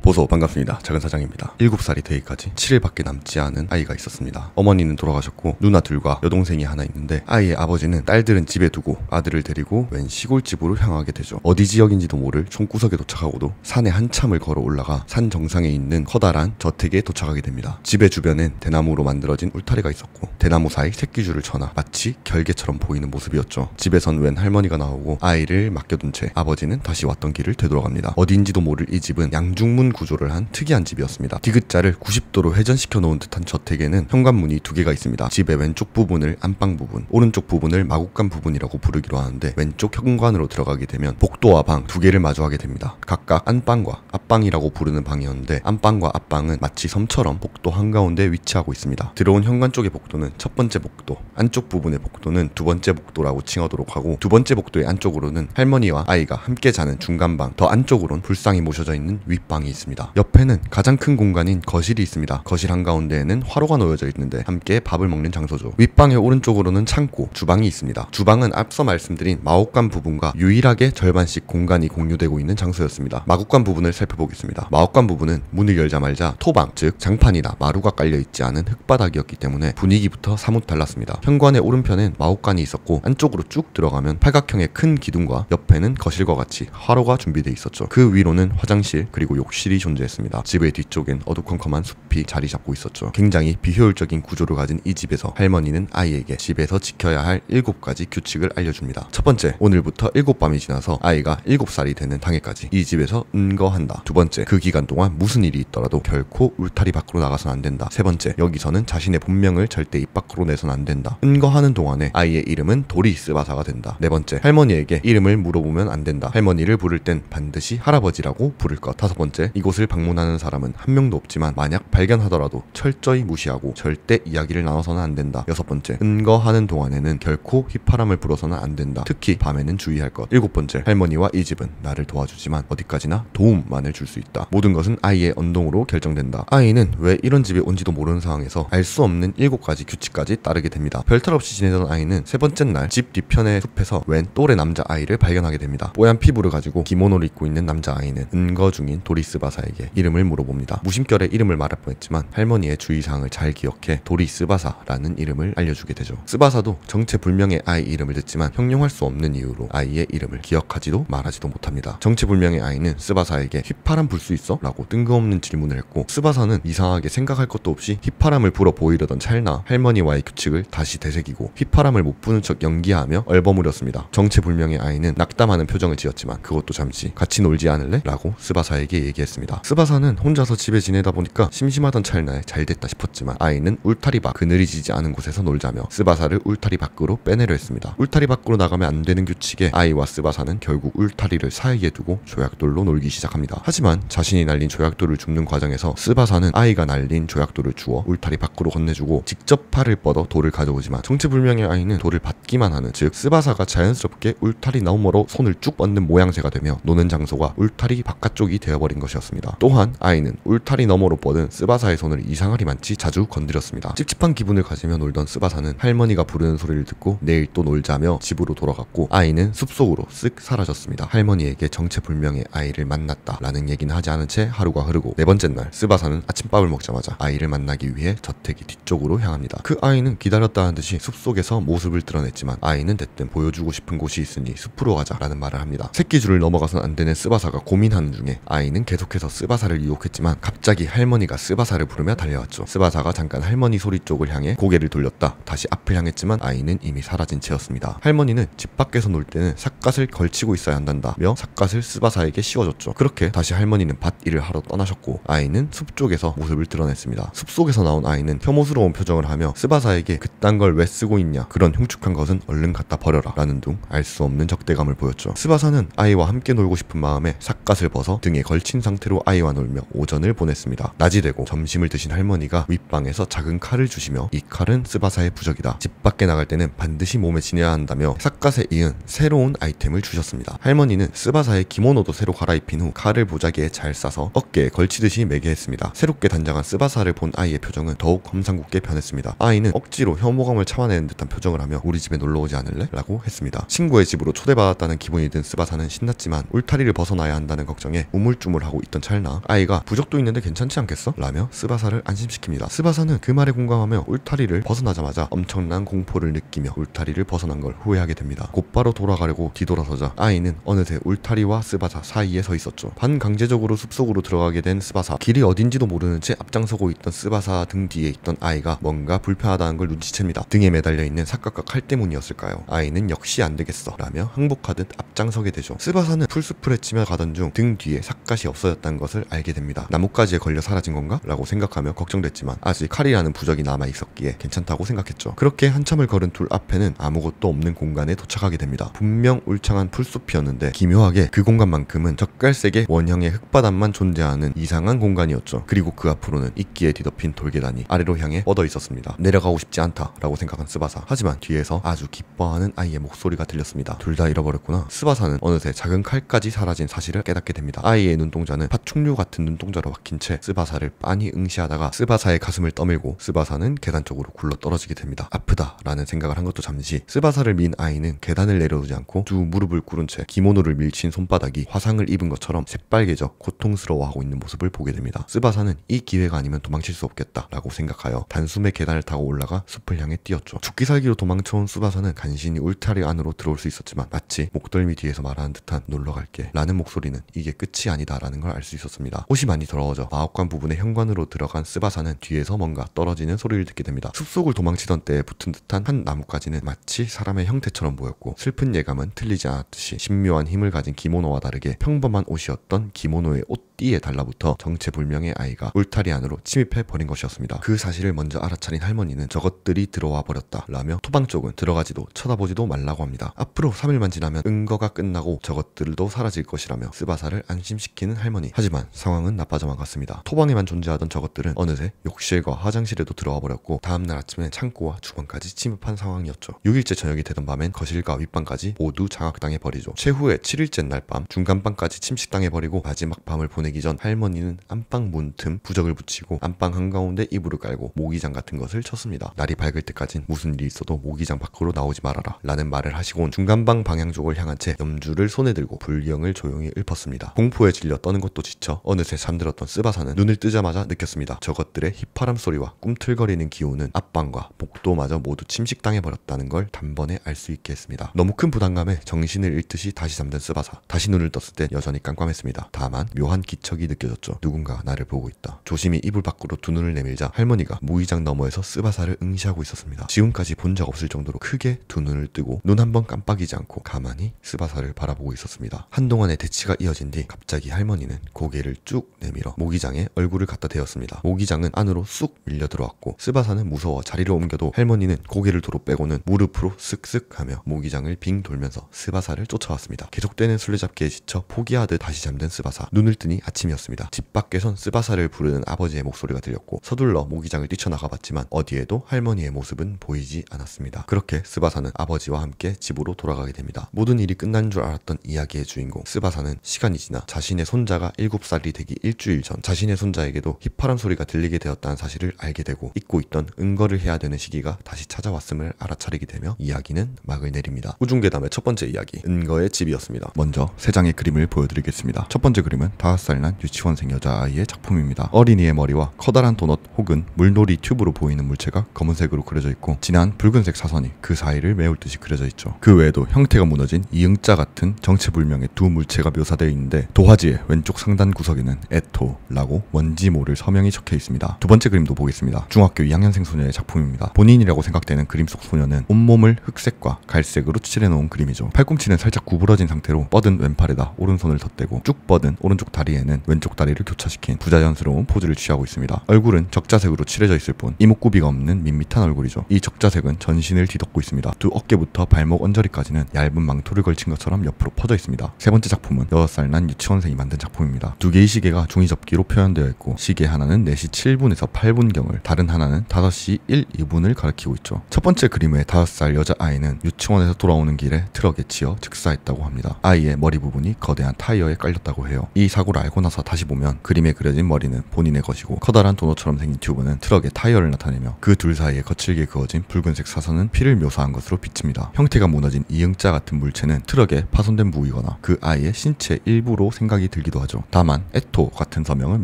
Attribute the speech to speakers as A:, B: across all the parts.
A: 보소 반갑습니다. 작은사장입니다. 7살이 되기까지 7일밖에 남지 않은 아이가 있었습니다. 어머니는 돌아가셨고 누나 둘과 여동생이 하나 있는데 아이의 아버지는 딸들은 집에 두고 아들을 데리고 웬 시골집으로 향하게 되죠. 어디 지역인지도 모를 총구석에 도착하고도 산에 한참을 걸어 올라가 산 정상에 있는 커다란 저택에 도착하게 됩니다. 집의 주변엔 대나무로 만들어진 울타리가 있었고 대나무 사이 새끼줄을 쳐놔 마치 결계처럼 보이는 모습이었죠. 집에선 웬 할머니가 나오고 아이를 맡겨둔 채 아버지는 다시 왔던 길을 되돌아갑니다. 어딘지도 모를 이 집은 양중문 구조를 한 특이한 집이었습니다. 디귿자를 90도로 회전시켜 놓은 듯한 저택에는 현관문이 2개가 있습니다. 집의 왼쪽 부분을 안방 부분, 오른쪽 부분을 마구간 부분이라고 부르기로 하는데 왼쪽 현관으로 들어가게 되면 복도와 방 2개를 마주하게 됩니다. 각각 안방과 앞방이라고 부르는 방이었는데 안방과 앞방은 마치 섬처럼 복도 한가운데 위치하고 있습니다. 들어온 현관 쪽의 복도는 첫 번째 복도, 안쪽 부분의 복도는 두 번째 복도라고 칭하도록 하고 두 번째 복도의 안쪽으로는 할머니와 아이가 함께 자는 중간방, 더 안쪽으론 불상이 모셔져 있는 윗방이 있습니다. 옆에는 가장 큰 공간인 거실이 있습니다. 거실 한가운데에는 화로가 놓여져 있는데 함께 밥을 먹는 장소죠. 윗방의 오른쪽으로는 창고, 주방이 있습니다. 주방은 앞서 말씀드린 마곡간 부분과 유일하게 절반씩 공간이 공유되고 있는 장소였습니다. 마곡간 부분을 살펴보겠습니다. 마곡간 부분은 문을 열자마자 토방, 즉 장판이나 마루가 깔려 있지 않은 흙바닥이었기 때문에 분위기부터 사뭇 달랐습니다. 현관의 오른편엔 마곡간이 있었고 안쪽으로 쭉 들어가면 팔각형의 큰 기둥과 옆에는 거실과 같이 화로가 준비되어 있었죠. 그 위로는 화장실 그리고 욕실이 존재했습니다. 집의 뒤쪽엔 어두컴컴한 숲이 자리 잡고 있었죠. 굉장히 비효율적인 구조를 가진 이 집에서 할머니는 아이에게 집에서 지켜야 할 7가지 규칙을 알려줍니다. 첫 번째, 오늘부터 7밤이 지나서 아이가 7살이 되는 당일까지 이 집에서 은거한다. 두 번째, 그 기간 동안 무슨 일이 있더라도 결코 울타리 밖으로 나가선 안 된다. 세 번째, 여기서는 자신의 본명을 절대 입 밖으로 내선 안 된다. 은거하는 동안에 아이의 이름은 도리스바사가 된다. 네 번째, 할머니에게 이름을 물어보면 안 된다. 할머니를 부를 땐 반드시 할아버지라고 부를 것. 다섯 번째, 이곳을 방문하는 사람은 한 명도 없지만 만약 발견하더라도 철저히 무시하고 절대 이야기를 나눠서는 안 된다. 여섯 번째, 은거하는 동안에는 결코 휘파람을 불어서는 안 된다. 특히 밤에는 주의할 것. 일곱 번째, 할머니와 이 집은 나를 도와주지만 어디까지나 도움만을 줄 수 있다. 모든 것은 아이의 언동으로 결정된다. 아이는 왜 이런 집에 온지도 모르는 상황에서 알 수 없는 7가지 규칙까지 따르게 됩니다. 별탈 없이 지내던 아이는 세 번째 날 집 뒤편의 숲에서 웬 또래 남자 아이를 발견하게 됩니다. 뽀얀 피부를 가지고 기모노를 입고 있는 남자 아이는 은거 중인 도리스바사에게 이름을 물어봅니다. 무심결에 이름을 말할 뻔했지만 할머니의 주의사항을 잘 기억해 도리스바사라는 이름을 알려주게 되죠. 스바사도 정체불명의 아이 이름을 듣지만 형용할 수 없는 이유로 아이의 이름을 기억하지도 말하지도 못합니다. 정체불명의 아이는 스바사에게 휘파람 불 수 있어? 라고 뜬금없는 질문을 했고 스바사는 이상하게 생각할 것도 없이 휘파람을 불어 보이려던 찰나 할머니와의 규칙을 다시 되새기고 휘파람을 못 부는 척 연기하며 얼버무렸습니다. 정체불명의 아이는 낙담하는 표정을 지었지만 그것도 잠시 같이 놀지 않을래? 라고 스바사에게 얘기했습니다. 스바사는 혼자서 집에 지내다 보니까 심심하던 찰나에 잘됐다 싶었지만 아이는 울타리 밖 그늘이 지지 않은 곳에서 놀자며 스바사를 울타리 밖으로 빼내려 했습니다. 울타리 밖으로 나가면 안 되는 규칙에 아이와 스바사는 결국 울타리를 사이에 두고 조약돌로 놀기 시작합니다. 하지만 자신이 날린 조약돌을 줍는 과정에서 스바사는 아이가 날린 조약돌을 주워 울타리 밖으로 건네주고 직접 팔을 뻗어 돌을 가져오지만 정체불명의 아이는 돌을 받기만 하는, 즉 스바사가 자연스럽게 울타리 너머로 손을 쭉 뻗는 모양새가 되며 노는 장소가 울타리 바깥쪽이 되어버린 것이었습니다. 또한 아이는 울타리 너머로 뻗은 스바사의 손을 이상하리만치 자주 건드렸습니다. 찝찝한 기분을 가지며 놀던 스바사는 할머니가 부르는 소리를 듣고 내일 또 놀자며 집으로 돌아갔고 아이는 숲속으로 쓱 사라졌습니다. 할머니에게 정체불명의 아이를 만났다 라는 얘기는 하지 않은 채 하루가 흐르고 네 번째 날 스바사는 아침밥을 먹자마자 아이를 만나기 위해 저택이 뒤쪽으로 향합니다. 그 아이는 기다렸다는 듯이 숲속에서 모습을 드러냈지만 아이는 대뜸 보여주고 싶은 곳이 있으니 숲으로 가자 라는 말을 합니다. 새끼줄을 넘어가선 안 되는 스바사가 고민하는 중에 아이는 계속해서 스바사를 유혹했지만 갑자기 할머니가 스바사를 부르며 달려왔죠. 스바사가 잠깐 할머니 소리 쪽을 향해 고개를 돌렸다 다시 앞을 향했지만 아이는 이미 사라진 채였습니다. 할머니는 집 밖에서 놀 때는 삿갓을 걸치고 있어야 한단다며 삿갓을 스바사에게 씌워줬죠. 그렇게 다시 할머니는 밭 일을 하러 떠나셨고 아이는 숲 쪽에서 모습을 드러냈습니다. 숲속에서 나온 아이는 혐오스러운 표정을 하며 스바사에게 그딴 걸 왜 쓰고 있냐, 그런 흉측한 것은 얼른 갖다 버려라 라는 둥 알 수 없는 적대감을 보였죠. 스바사는 아이와 함께 놀고 싶은 마음에 삿갓을 벗어 등에 걸친 상태로 아이와 놀며 오전을 보냈습니다. 낮이 되고 점심을 드신 할머니가 윗방에서 작은 칼을 주시며 이 칼은 스바사의 부적이다, 집 밖에 나갈 때는 반드시 몸에 지녀야 한다며 삿갓에 이은 새로운 아이템을 주셨습니다. 할머니는 스바사의 기모노도 새로 갈아입힌 후 칼을 보자기에 잘 싸서 어깨에 걸치듯이 매게 했습니다. 새롭게 단장한 스바사를 본 아이의 표정은 더욱 험상궂게 변했습니다. 아이는 억지로 혐오감을 참아내는 듯한 표정을 하며 우리 집에 놀러오지 않을래? 라고 했습니다. 친구의 집으로 초대받았다는 기분이 든 스바사는 신났지만 울타리를 벗어나야 한다는 걱정에 우물쭈물하고 있던 있던 찰나 아이가 부적도 있는데 괜찮지 않겠어? 라며 스바사를 안심시킵니다. 스바사는 그 말에 공감하며 울타리를 벗어나자마자 엄청난 공포를 느끼며 울타리를 벗어난 걸 후회하게 됩니다. 곧바로 돌아가려고 뒤돌아서자 아이는 어느새 울타리와 스바사 사이에 서 있었죠. 반강제적으로 숲속으로 들어가게 된 스바사, 길이 어딘지도 모르는 채 앞장서고 있던 스바사 등 뒤에 있던 아이가 뭔가 불편하다는 걸 눈치챕니다. 등에 매달려 있는 삭각과 칼 때문이었을까요? 아이는 역시 안 되겠어 라며 항복하듯 앞장서게 되죠. 스바사는 풀숲을 헤치며 가던 중 등 뒤에 삭갓이 없어졌다는 것을 알게 됩니다. 나뭇가지에 걸려 사라진 건가? 라고 생각하며 걱정됐지만 아직 칼이라는 부적이 남아있었기에 괜찮다고 생각했죠. 그렇게 한참을 걸은 둘 앞에는 아무것도 없는 공간에 도착하게 됩니다. 분명 울창한 풀숲이었는데 기묘하게 그 공간만큼은 젓갈색의 원형의 흙바닥만 존재하는 이상한 공간이었죠. 그리고 그 앞으로는 이끼에 뒤덮인 돌계단이 아래로 향해 뻗어 있었습니다. 내려가고 싶지 않다 라고 생각한 스바사. 하지만 뒤에서 아주 기뻐하는 아이의 목소리가 들렸습니다. 둘 다 잃어버렸구나. 스바사는 어느새 작은 칼까지 사라진 사실을 깨닫게 됩니다. 아이의 눈동자는 파충류 같은 눈동자로 박힌 채 스바사를 빤히 응시하다가 스바사의 가슴을 떠밀고 스바사는 계단 쪽으로 굴러 떨어지게 됩니다. 아프다 라는 생각을 한 것도 잠시. 스바사를 민 아이는 계단을 내려오지 않고 두 무릎을 꿇은 채 기모노를 밀친 손바닥이 화상을 입은 것처럼 새빨개져 고통스러워하고 있는 모습을 보게 됩니다. 스바사는 이 기회가 아니면 도망칠 수 없겠다 라고 생각하여 단숨에 계단을 타고 올라가 숲을 향해 뛰었죠. 죽기 살기로 도망쳐온 스바사는 간신히 울타리 안으로 들어올 수 있었지만 마치 목덜미 뒤에서 말하는 듯한 놀러갈게 라는 목소리는 이게 끝이 아니다 라는 걸 알 수 있었습니다. 옷이 많이 더러워져 마법관 부분의 현관으로 들어간 스바사는 뒤에서 뭔가 떨어지는 소리를 듣게 됩니다. 숲속을 도망치던 때에 붙은 듯한 한 나뭇가지는 마치 사람의 형태처럼 보였고 슬픈 예감은 틀리지 않았듯이 신묘한 힘을 가진 기모노와 다르게 평범한 옷이었던 기모노의 옷띠에 달라붙어 정체불명의 아이가 울타리 안으로 침입해 버린 것이었습니다. 그 사실을 먼저 알아차린 할머니는 저것들이 들어와 버렸다 라며 토방 쪽은 들어가지도 쳐다보지도 말라고 합니다. 앞으로 3일만 지나면 은거가 끝나고 저것들도 사라질 것이라며 스바사를 안심시키는 할머니. 하지만 상황은 나빠져만 갔습니다. 토방에만 존재하던 저것들은 어느새 욕실과 화장실에도 들어와 버렸고 다음날 아침엔 창고와 주방까지 침입한 상황이었죠. 6일째 저녁이 되던 밤엔 거실과 윗방까지 모두 장악당해 버리죠. 최후의 7일째 날 밤 중간방까지 침식당해 버리고 마지막 밤을 보내기 전 할머니는 안방 문틈 부적을 붙이고 안방 한가운데 이불을 깔고 모기장 같은 것을 쳤습니다. 날이 밝을 때까진 무슨 일이 있어도 모기장 밖으로 나오지 말아라 라는 말을 하시곤 중간방 방향 쪽을 향한 채 염주를 손에 들고 불경을 조용히 읊었습니다. 공포에 질려 떠는 것도 지쳐 어느새 잠들었던 스바사는 눈을 뜨자마자 느꼈습니다. 저것들의 휘파람 소리와 꿈틀거리는 기운은 앞방과 복도마저 모두 침식당해버렸다는 걸 단번에 알 수 있게 했습니다. 너무 큰 부담감에 정신을 잃듯이 다시 잠든 스바사. 다시 눈을 떴을 땐 여전히 깜깜했습니다. 다만 묘한 기척이 느껴졌죠. 누군가 나를 보고 있다. 조심히 이불 밖으로 두 눈을 내밀자 할머니가 무의장 너머에서 스바사를 응시하고 있었습니다. 지금까지 본 적 없을 정도로 크게 두 눈을 뜨고 눈 한 번 깜빡이지 않고 가만히 스바사를 바라보고 있었습니다. 한동안의 대치가 이어진 뒤 갑자기 할머니는 고개를 쭉 내밀어 모기장에 얼굴을 갖다 대었습니다. 모기장은 안으로 쑥 밀려 들어왔고 스바사는 무서워 자리를 옮겨도 할머니는 고개를 도로 빼고는 무릎으로 쓱쓱 하며 모기장을 빙 돌면서 스바사를 쫓아왔습니다. 계속되는 술래잡기에 지쳐 포기하듯 다시 잠든 스바사. 눈을 뜨니 아침이었습니다. 집 밖에선 스바사를 부르는 아버지의 목소리가 들렸고 서둘러 모기장을 뛰쳐나가 봤지만 어디에도 할머니의 모습은 보이지 않았습니다. 그렇게 스바사는 아버지와 함께 집으로 돌아가게 됩니다. 모든 일이 끝난 줄 알았던 이야기의 주인공 스바사는 시간이 지나 자신의 손자가 7살이 되기 일주일 전 자신의 손자에게도 휘파람 소리가 들리게 되었다는 사실을 알게 되고 잊고 있던 은거를 해야 되는 시기가 다시 찾아왔음을 알아차리게 되며 이야기는 막을 내립니다. 후중괴담의 첫 번째 이야기, 은거의 집이었습니다. 먼저 세 장의 그림을 보여드리겠습니다. 첫 번째 그림은 5살 난 유치원생 여자아이의 작품입니다. 어린이의 머리와 커다란 도넛 혹은 물놀이 튜브로 보이는 물체가 검은색으로 그려져 있고 진한 붉은색 사선이 그 사이를 메울 듯이 그려져 있죠. 그 외에도 형태가 무너진 이응자 같은 정체불명의 두 물체가 묘사되어 있는데 도화지의 왼쪽 상단 구석에는 에토라고 뭔지 모를 서명이 적혀 있습니다. 두 번째 그림도 보겠습니다. 중학교 2학년생 소녀의 작품입니다. 본인이라고 생각되는 그림 속 소녀는 온몸을 흑색과 갈색으로 칠해놓은 그림이죠. 팔꿈치는 살짝 구부러진 상태로 뻗은 왼팔에다 오른손을 덧대고 쭉 뻗은 오른쪽 다리에는 왼쪽 다리를 교차시킨 부자연스러운 포즈를 취하고 있습니다. 얼굴은 적자색으로 칠해져 있을 뿐 이목구비가 없는 밋밋한 얼굴이죠. 이 적자색은 전신을 뒤덮고 있습니다. 두 어깨부터 발목 언저리까지는 얇은 망토를 걸친 것처럼 옆으로 퍼져 있습니다. 세 번째 작품은 6살 난 유치원생이 만든 작품입니다. 두 개의 시계가 종이접기로 표현되어 있고 시계 하나는 4시 7분에서 8분경을 다른 하나는 5시 1, 2분을 가리키고 있죠. 첫 번째 그림의 5살 여자아이는 유치원에서 돌아오는 길에 트럭에 치여 즉사했다고 합니다. 아이의 머리 부분이 거대한 타이어에 깔렸다고 해요. 이 사고를 알고 나서 다시 보면 그림에 그려진 머리는 본인의 것이고 커다란 도넛처럼 생긴 튜브는 트럭의 타이어를 나타내며 그 둘 사이에 거칠게 그어진 붉은색 사선은 피를 묘사한 것으로 비칩니다. 형태가 무너진 이응자 같은 물체는 트럭에 파손된 부위거나 그 아이의 신체 일부로 생각이 들기도 하죠. 다만 에토 같은 서명은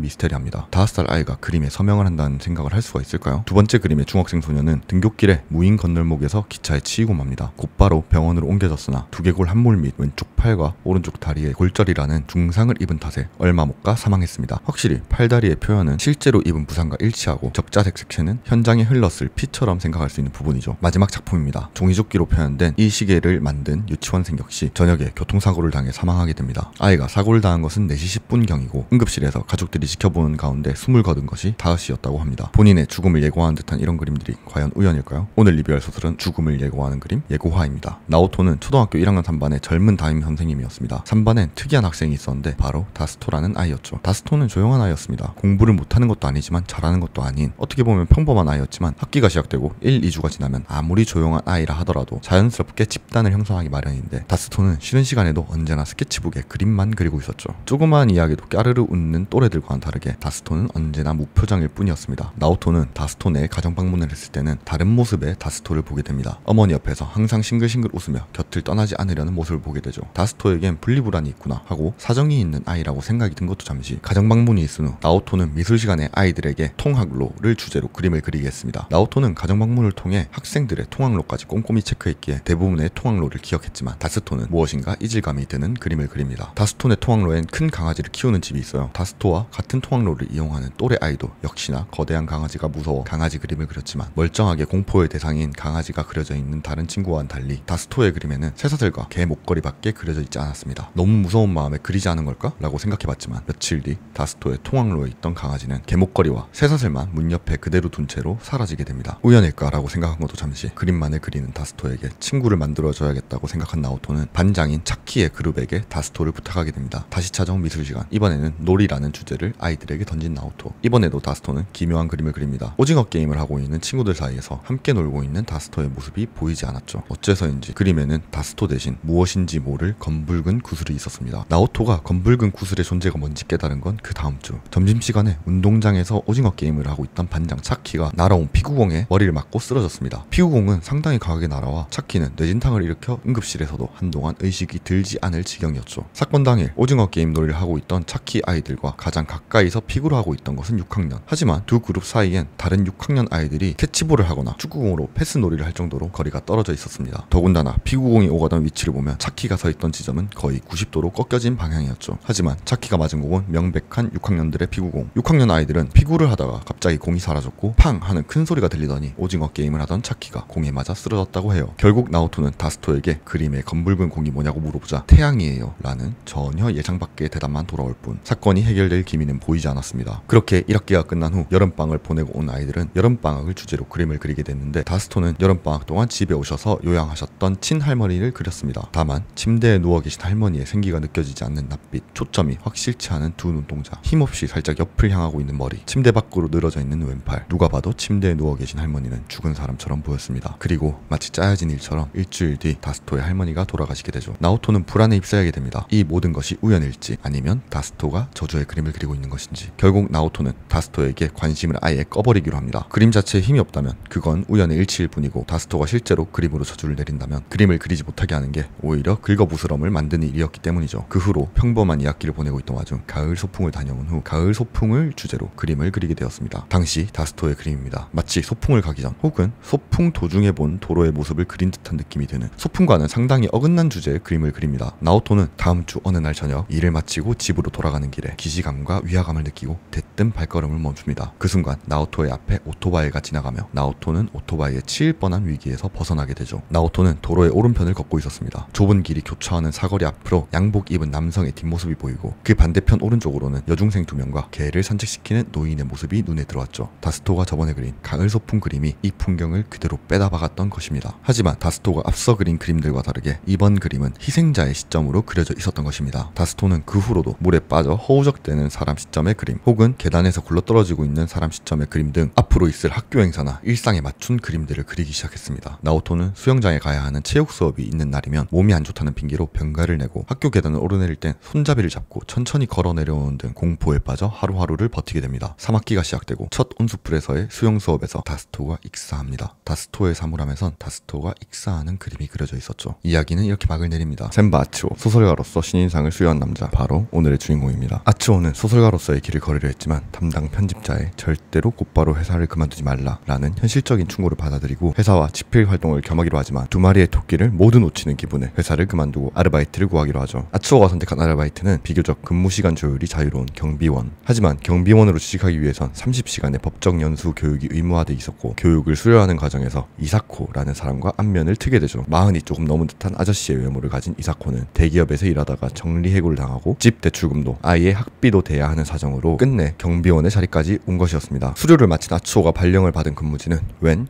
A: 미스테리합니다. 5살 아이가 그림에 서명을 한다는 생각을 할 수가 있을까요? 두 번째 그림의 중학생 소녀는 등굣길에 무인 건널목에서 기차에 치이고 맙니다. 곧바로 병원으로 옮겨졌으나 두개골 함몰 및 왼쪽 팔과 오른쪽 다리에 골절이라는 중상을 입은 탓에 얼마 못 가 사망했습니다. 확실히 팔다리의 표현은 실제로 입은 부상과 일치하고 적자색 색채는 현장에 흘렀을 피처럼 생각할 수 있는 부분이죠. 마지막 작품입니다. 종이조끼로 표현된 이 시계를 만든 유치원생 역시 저녁에 교통사고를 당해 사망하게 됩니다. 아이가 사고를 당한 것은 4시 10분경이고 응급실에서 가족들이 지켜보는 가운데 숨을 거둔 것이 다섯이었다고 합니다. 본인의 죽음을 예고하는 듯한 이런 그림들이 과연 우연일까요? 오늘 리뷰할 소설은 죽음을 예고하는 그림 예고화입니다. 나오토는 초등학교 1학년 3반의 젊은 담임 선생님이었습니다. 3반엔 특이한 학생이 있었는데 바로 다스토라는 아이였죠. 다스토는 조용한 아이였습니다. 공부를 못하는 것도 아니지만 잘하는 것도 아닌 어떻게 보면 평범한 아이였지만 학기가 시작되고 1, 2주가 지나면 아무리 조용한 아이라 하더라도 자연스럽게 집단을 형성하기 마련인데 다스토는 쉬는 시간에도 언제나 스케치북에 그림만 그리고 있었죠. 조그마한 이야기도 까르르 웃는 또래들과는 다르게 다스토는 언제나 무표정일 뿐이었습니다. 나오토는 다스토 내에 가정 방문을 했을 때는 다른 모습의 다스토를 보게 됩니다. 어머니 옆에서 항상 싱글싱글 웃으며 곁을 떠나지 않으려는 모습을 보게 되죠. 다스토에겐 분리불안이 있구나 하고 사정이 있는 아이라고 생각이 든 것도 잠시 가정 방문이 있은 후 나오토는 미술 시간에 아이들에게 통학로를 주제로 그림을 그리게 했습니다. 나오토는 가정 방문을 통해 학생들의 통학로까지 꼼꼼히 체크했기에 대부분의 통학로를 기억했지만 다스토는 무엇인가 이질감이 드는 그림을 그립니다. 다스토네 통학로엔 큰 강아지를 키우는 집이 있어요. 다스토와 같은 통학로를 이용하는 또래 아이도 역시나 거대한 강아지가 무서워 강아지 그림을 그렸지만 멀쩡하게 공포의 대상인 강아지가 그려져 있는 다른 친구와는 달리 다스토의 그림에는 쇠사슬과 개 목걸이밖에 그려져 있지 않았습니다. 너무 무서운 마음에 그리지 않은 걸까? 라고 생각해봤지만 며칠 뒤 다스토의 통학로에 있던 강아지는 개 목걸이와 쇠사슬만 문 옆에 그대로 둔 채로 사라지게 됩니다. 우연일까? 라고 생각한 것도 잠시 그림만을 그리는 다스토에게 친구를 만들어줘야겠다고 생각한 나오토는 반장인 차키의 그룹에게 다스토를 부탁하게 됩니다. 다시 찾아온 미술 시간, 이번에는 놀이라는 주제를 아이들에게 던진 나오토. 이번에도 다스토는 기묘한 그림을 그립니다. 오징어 게임을 하고 있는 친구들 사이에서 함께 놀고 있는 다스토의 모습이 보이지 않았죠. 어째서인지 그림에는 다스토 대신 무엇인지 모를 검붉은 구슬이 있었습니다. 나오토가 검붉은 구슬의 존재가 뭔지 깨달은 건 그 다음 주 점심시간에 운동장에서 오징어 게임을 하고 있던 반장 차키가 날아온 피구공에 머리를 맞고 쓰러졌습니다. 피구공은 상당히 강하게 날아와 차키는 뇌진탕을 일으켜 응급실에서도 한동안 의식이 들지 않을 지경이었죠. 사건 당일 오징어 게임 놀이를 하고 있던 차키 아이들과 가장 가까이서 피구를 하고 있던 것은 6학년. 하지만 두 그룹 사이엔 다른 6학년 아이들이 캐치볼을 하거나 축구공으로 패스 놀이를 할 정도로 거리가 떨어져 있었습니다. 더군다나 피구공이 오가던 위치를 보면 차키가 서 있던 지점은 거의 90도로 꺾여진 방향이었죠. 하지만 차키가 맞은 공은 명백한 6학년들의 피구공. 6학년 아이들은 피구를 하다가 갑자기 공이 사라졌고 팡 하는 큰 소리가 들리더니 오징어 게임을 하던 차키가 공에 맞아 쓰러졌다고 해요. 결국 나오토는 다스토에게 그림의 검붉은 공이 뭐냐고 물어보자 태양이에요 라는 전혀 예상 밖의 대답만 돌아올 뿐 사건이 해결될 기미는 보이지 않았습니다. 그렇게 1학기가 끝난 후 여름방학을 보내고 온 아이들은 여름방학을 주제로 그림을 그리게 됐는데 다스토는 여름방학 동안 집에 오셔서 요양하셨던 친할머니를 그렸습니다. 다만 침대에 누워 계신 할머니의 생기가 느껴지지 않는 낯빛, 초점이 확실치 않은 두 눈동자, 힘없이 살짝 옆을 향하고 있는 머리, 침대 밖으로 늘어져 있는 왼팔. 누가 봐도 침대에 누워 계신 할머니는 죽은 사람처럼 보였습니다. 그리고 마치 짜여진 일처럼 일주일 뒤 다스토의 할머니가 돌아가시게 되죠. 나오토는 불안에 휩싸이게 됩니다. 이 모든 것이 우연일지 아니면 다스토가 저주의 그림을 그리고 있는 것인지. 결국 나오토는 다스토에게 관심을 아예 꺼버리기로 합니다. 그림 자체에 힘이 없다면 그건 우연의 일치일 뿐이고 다스토가 실제로 그림으로 저주를 내린다면 그림을 그리지 못하게 하는 게 오히려 긁어부스럼을 만드는 일이었기 때문이죠. 그 후로 평범한 2학기를 보내고 있던 와중 가을 소풍을 다녀온 후 가을 소풍을 주제로 그림을 그리게 되었습니다. 당시 다스토의 그림입니다. 마치 소풍을 가기 전 혹은 소풍 도중에 본 도로의 모습을 그린 듯한 느낌이 드는 소풍과는 상당히 어긋난 주제의 그림을 그립니다. 나오토는 다음 주 어느 날 저녁 일을 마치고 집으로 돌아가는 길에 기시감과 위화감을 느끼고 대뜸 발걸음을 멈춥니다. 그 순간 나오토의 앞에 오토바이가 지나가며 나오토는 오토바이에 치일 뻔한 위기에서 벗어나게 되죠. 나오토는 도로의 오른편을 걷고 있었습니다. 좁은 길이 교차하는 사거리 앞으로 양복 입은 남성의 뒷모습이 보이고 그 반대편 오른쪽으로는 여중생 2명과 개를 산책시키는 노인의 모습이 눈에 들어왔죠. 다스토가 저번에 그린 가을 소풍 그림이 이 풍경을 그대로 빼다 박았던 것입니다. 하지만 다스토가 앞서 그린 그림들과 다르게 이번 그림은 희생자의 시점으로 그려져 있었던 것입니다. 다스토는 그 후로도 물에 빠져 허우적대는 사람 시점의 그림 혹은 계단에서 굴러떨어지고 있는 사람 시점의 그림 등 앞으로 있을 학교 행사나 일상에 맞춘 그림들을 그리기 시작했습니다. 나오토는 수영장에 가야 하는 체육 수업이 있는 날이면 몸이 안 좋다는 핑계로 병가를 내고 학교 계단을 오르내릴 땐 손잡이를 잡고 천천히 걸어 내려오는 등 공포에 빠져 하루하루를 버티게 됩니다. 3학기가 시작되고 첫 온수풀에서의 수영 수업에서 다스토가 익사합니다. 다스토의 사물함에선 다스토가 익사하는 그림이 그려져 있었죠. 이야기는 이렇게 막을 내립니다. 센바 아츠오, 소설가로서 신인상을 수여한 남자, 바로 오늘의 주인공입니다. 아츠오는 소설가로서의 길을 걸으려 했지만 담당 편집자의 절대로 곧바로 회사를 그만두지 말라라는 현실적인 충고를 받아들이고 회사와 집필 활동을 겸하기로 하지만 두 마리의 토끼를 모두 놓치는 기분에 회사를 그만두고 아르바이트를 구하기로 하죠. 아츠오가 선택한 아르바이트는 비교적 근무시간 조율이 자유로운 경비원. 하지만 경비원으로 취직하기 위해선 30시간의 법정 연수 교육이 의무화돼 있었고 교육을 수료하는 과정에서 이사코라는 사람과 안면을 트게 되죠. 마흔이 조금 넘은 듯한 아저씨의 외모를 가진 이사코는 대기업에서 일하다가 정리해고를 당하고 집 대출금도 아이의 학비도 대야 하는 사정으로 끝내 경비원의 자리까지 온 것이었습니다. 수료를 마친 아츠오가 발령을 받은 근무지는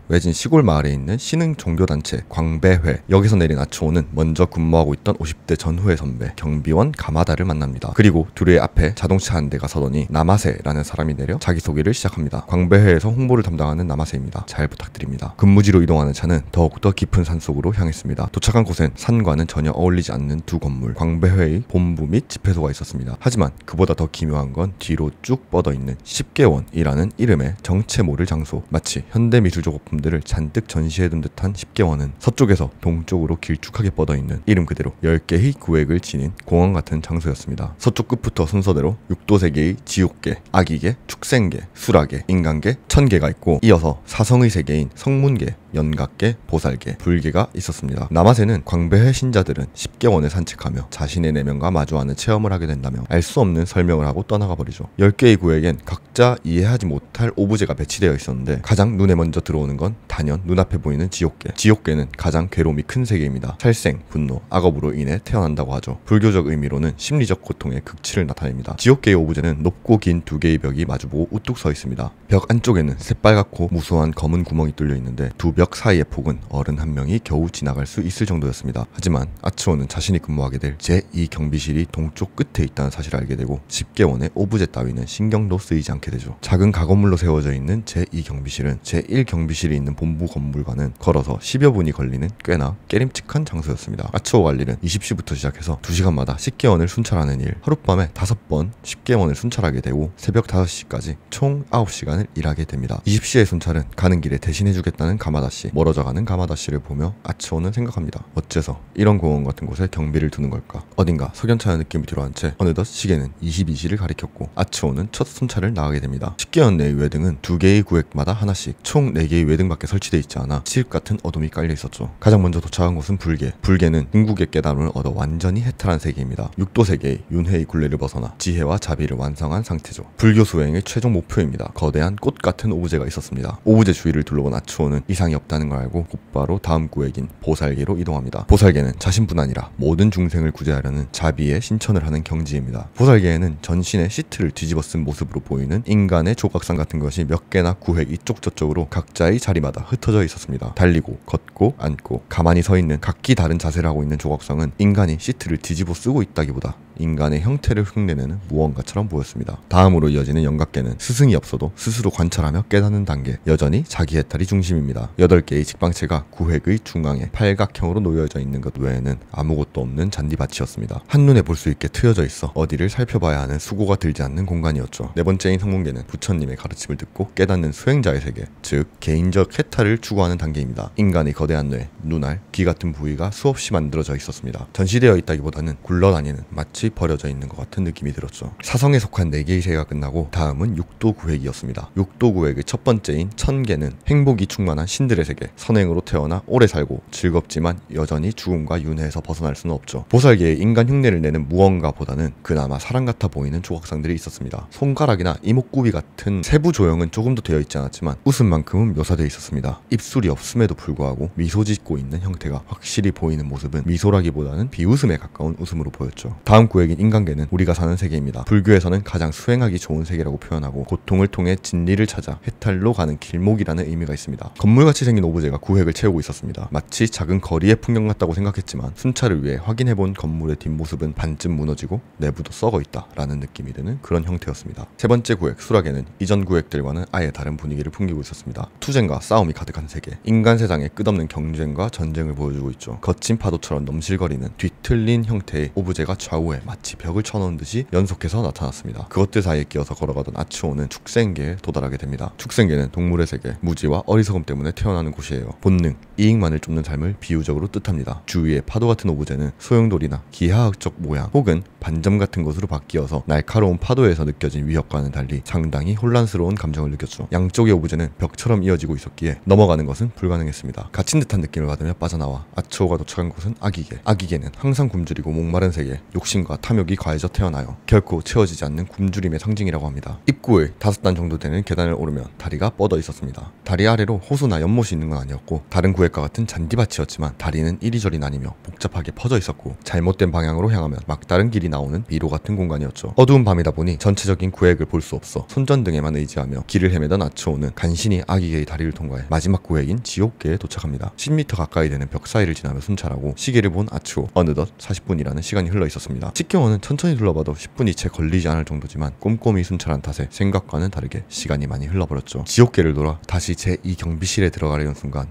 A: 외진 시골 마을에 있는 신흥 종교단체 광배회. 여기서 내린 아츠오는 먼저 근무하고 있던 50대 전후의 선배 경비원 가마다를 만납니다. 그리고 둘의 앞에 자동차 한 대가 서더니 나마세라는 사람이 내려 자기소개를 시작합니다. 광배회에서 홍보를 담당하는 나마세입니다. 잘 부탁드립니다. 근무지로 이동하는 차는 더욱더 깊은 산속으로 향했습니다. 도착한 곳엔 산과는 전혀 어울리지 않는 두 건물, 광배회의 본부 및 집회소가 있었습니다. 하지만 그보다 더 기묘한 건 뒤로 쭉 뻗어있는 10개원이라는 이름의 정체 모를 장소. 마치 현대미술조각품들을 잔뜩 전시해둔 듯한 10개원은 서쪽에서 동쪽으로 길쭉하게 뻗어있는 이름 그대로 10개의 구획을 지닌 공원 같은 장소였습니다. 서쪽 끝부터 순서대로 육도세계의 지옥계, 악이계, 축생계, 수라계, 인간계, 천계가 있고 이어서 사성의 세계인 성문계, 연각계, 보살계, 불계가 있었습니다. 나마세는 광배회 신자들은 10개원을 산책하며 자신의 내면과 마주하는 체험을 하게 된다며 알 수 없는 설명을 하고 떠나가 버리죠. 10개의 구획엔 각자 이해하지 못할 오브제가 배치되어 있었는데 가장 눈에 먼저 들어오는 건 단연 눈앞에 보이는 지옥계. 지옥계는 가장 괴로움이 큰 세계입니다. 살생, 분노, 악업으로 인해 태어난다고 하죠. 불교적 의미로는 심리적 고통의 극치를 나타냅니다. 지옥계의 오브제는 높고 긴 두 개의 벽이 마주보고 우뚝 서 있습니다. 벽 안쪽에는 새빨갛고 무수한 검은 구멍이 뚫려 있는데 두 벽 사이의 폭은 어른 한 명이 겨우 지나갈 수 있을 정도였습니다. 하지만 아츠오는 자신이 근무하게 될 제2 경비실이 동쪽 끝에 있다는 사실을 알게 되고 10개원의 오브제 따위는 신경도 쓰이지 않게 되죠. 작은 가건물로 세워져 있는 제2 경비실은 제1 경비실이 있는 본부 건물과는 걸어서 10여 분이 걸리는 꽤나 깨림칙한 장소였습니다. 아츠오 갈 일은 20시부터 시작해서 2시간마다 10개원을 순찰하는 일, 하룻밤에 5번 10개원을 순찰하게 되고 새벽 5시까지 총 9시간을 일하게 됩니다. 20시의 순찰은 가는 길에 대신해주겠다는 가마다씨, 멀어져가는 가마다씨를 보며 아츠오는 생각합니다. 어째서 이런 공원 같은 곳에 경비를 두는 걸까? 어딘가 석연찮은 느낌이 들어간 채 어느덧 시계는 22시를 가리켰고 아츠오는 첫 순찰을 나가게 됩니다. 10개원 내의 외등은 2개의 구획마다 하나씩 총 4개의 외등밖에 설치되어 있지 않아 칠흑 같은 어둠이 깔려 있었죠. 가장 먼저 도착한 곳은 불계. 불계는 궁극의 깨달음을 얻어 완전히 해탈한 세계입니다. 육도 세계의 윤회의 굴레를 벗어나 지혜와 자비를 완성한 상태죠. 불교 수행의 최종 목표입니다. 거대한 꽃 같은 오브제가 있었습니다. 오브제 주위를 둘러본 아츠오는 이상이 없다는 걸 알고 곧바로 다음 구획인 보살계로 이동합니다. 보살계는 자신뿐 아니라 모든 중생을 구제하려는 자비의 신천을 하는 경지입니다. 보살계에는 전신에 시트를 뒤집어 쓴 모습으로 보이는 인간의 조각상 같은 것이 몇 개나 구획 이쪽 저쪽으로 각자의 자리마다 흩어져 있었습니다. 달리고, 걷고, 앉고, 가만히 서 있는 각기 다른 자세를 하고 있는 조각상은 인간이 시트를 뒤집어 쓰고 있다기보다 인간의 형태를 흉내내는 무언가처럼 보였습니다. 다음으로 이어지는 영각계는 스승이 없어도 스스로 관찰하며 깨닫는 단계, 여전히 자기 해탈이 중심입니다. 8개의 직방체가 구획의 중앙에 팔각형으로 놓여져 있는 것 외에는 아무것도 없는 잔디밭이었습니다. 한눈에 볼 수 있게 트여져 있어 어디를 살펴봐야 하는 수고가 들지 않는 공간이었죠. 네 번째인 성문계는 부처님의 가르침을 듣고 깨닫는 수행자의 세계, 즉 개인적 해탈을 추구하는 단계입니다. 인간의 거대한 뇌, 눈알, 귀 같은 부위가 수없이 만들어져 있었습니다. 전시되어 있다기보다는 굴러다니는 마치 버려져 있는 것 같은 느낌이 들었죠. 사성에 속한 4개의 세계가 끝나고 다음은 육도구획이었습니다. 육도구획의 첫 번째인 천계는 행복이 충만한 신들의 세계, 선행으로 태어나 오래 살고 즐겁지만 여전히 죽음과 윤회에서 벗어날 수는 없죠. 보살계의 인간 흉내를 내는 무언가보다는 그나마 사람 같아 보이는 조각상들이 있었습니다. 손가락이나 이목구비 같은 세부 조형은 조금 더 되어 있지 않았지만 웃음만큼은 묘사되어 있었습니다. 입술이 없음에도 불구하고 미소 짓고 있는 형태가 확실히 보이는 모습은 미소라기보다는 비웃음에 가까운 웃음으로 보였죠. 다음 구획인 인간계는 우리가 사는 세계입니다. 불교에서는 가장 수행하기 좋은 세계라고 표현하고 고통을 통해 진리를 찾아 해탈로 가는 길목이라는 의미가 있습니다. 건물같이 생긴 오브제가 구획을 채우고 있었습니다. 마치 작은 거리의 풍경 같다고 생각했지만 순찰을 위해 확인해본 건물의 뒷모습은 반쯤 무너지고 내부도 썩어있다 라는 느낌이 드는 그런 형태였습니다. 세 번째 구획 수락에는 이전 구획들과는 아예 다른 분위기를 풍기고 있었습니다. 투쟁과 싸움이 가득한 세계, 인간 세상의 끝없는 경쟁과 전쟁을 보여주고 있죠. 거친 파도처럼 넘실거리는 뒤틀린 형태의 오브제가 좌우에 마치 벽을 쳐놓은 듯이 연속해서 나타났습니다. 그것들 사이에 끼어서 걸어가던 아츠오는 축생계에 도달하게 됩니다. 축생계는 동물의 세계, 무지와 어리석음 때문에 태어나는 곳이에요. 본능, 이익만을 쫓는 삶을 비유적으로 뜻합니다. 주위의 파도 같은 오브제는 소용돌이나 기하학적 모양 혹은 반점 같은 것으로 바뀌어서 날카로운 파도에서 느껴진 위협과는 달리 상당히 혼란스러운 감정을 느꼈죠. 양쪽의 오브제는 벽처럼 이어지고 있었기에 넘어가는 것은 불가능했습니다. 갇힌 듯한 느낌을 받으며 빠져나와 아츠오가 도착한 곳은 아기계. 아기계는 항상 굶주리고 목마른 세계, 욕심과 탐욕이 가해져 태어나요. 결코 채워지지 않는 굶주림의 상징이라고 합니다. 입구의 5단 정도 되는 계단을 오르면 다리가 뻗어 있었습니다. 다리 아래로 호수나 연못이 있는 건 아니었고 다른 구획과 같은 잔디밭이었지만 다리는 이리저리 나뉘며 복잡하게 퍼져 있었고 잘못된 방향으로 향하면 막다른 길이 나오는 미로 같은 공간이었죠. 어두운 밤이다 보니 전체적인 구획을 볼 수 없어 손전등에만 의지하며 길을 헤매던 아츠오는 간신히 아기계의 다리를 통과해 마지막 구획인 지옥계에 도착합니다. 10m 가까이 되는 벽 사이를 지나며 순찰하고 시계를 본 아츠오. 어느덧 40분이라는 시간이 흘러 있었습니다. 식경원은 천천히 둘러봐도 10분이 채 걸리지 않을 정도지만 꼼꼼히 순찰한 탓에 생각과는 다르게 시간이 많이 흘러버렸죠. 지옥계를 돌아 다시 제2 경비실에 들어가려는 순간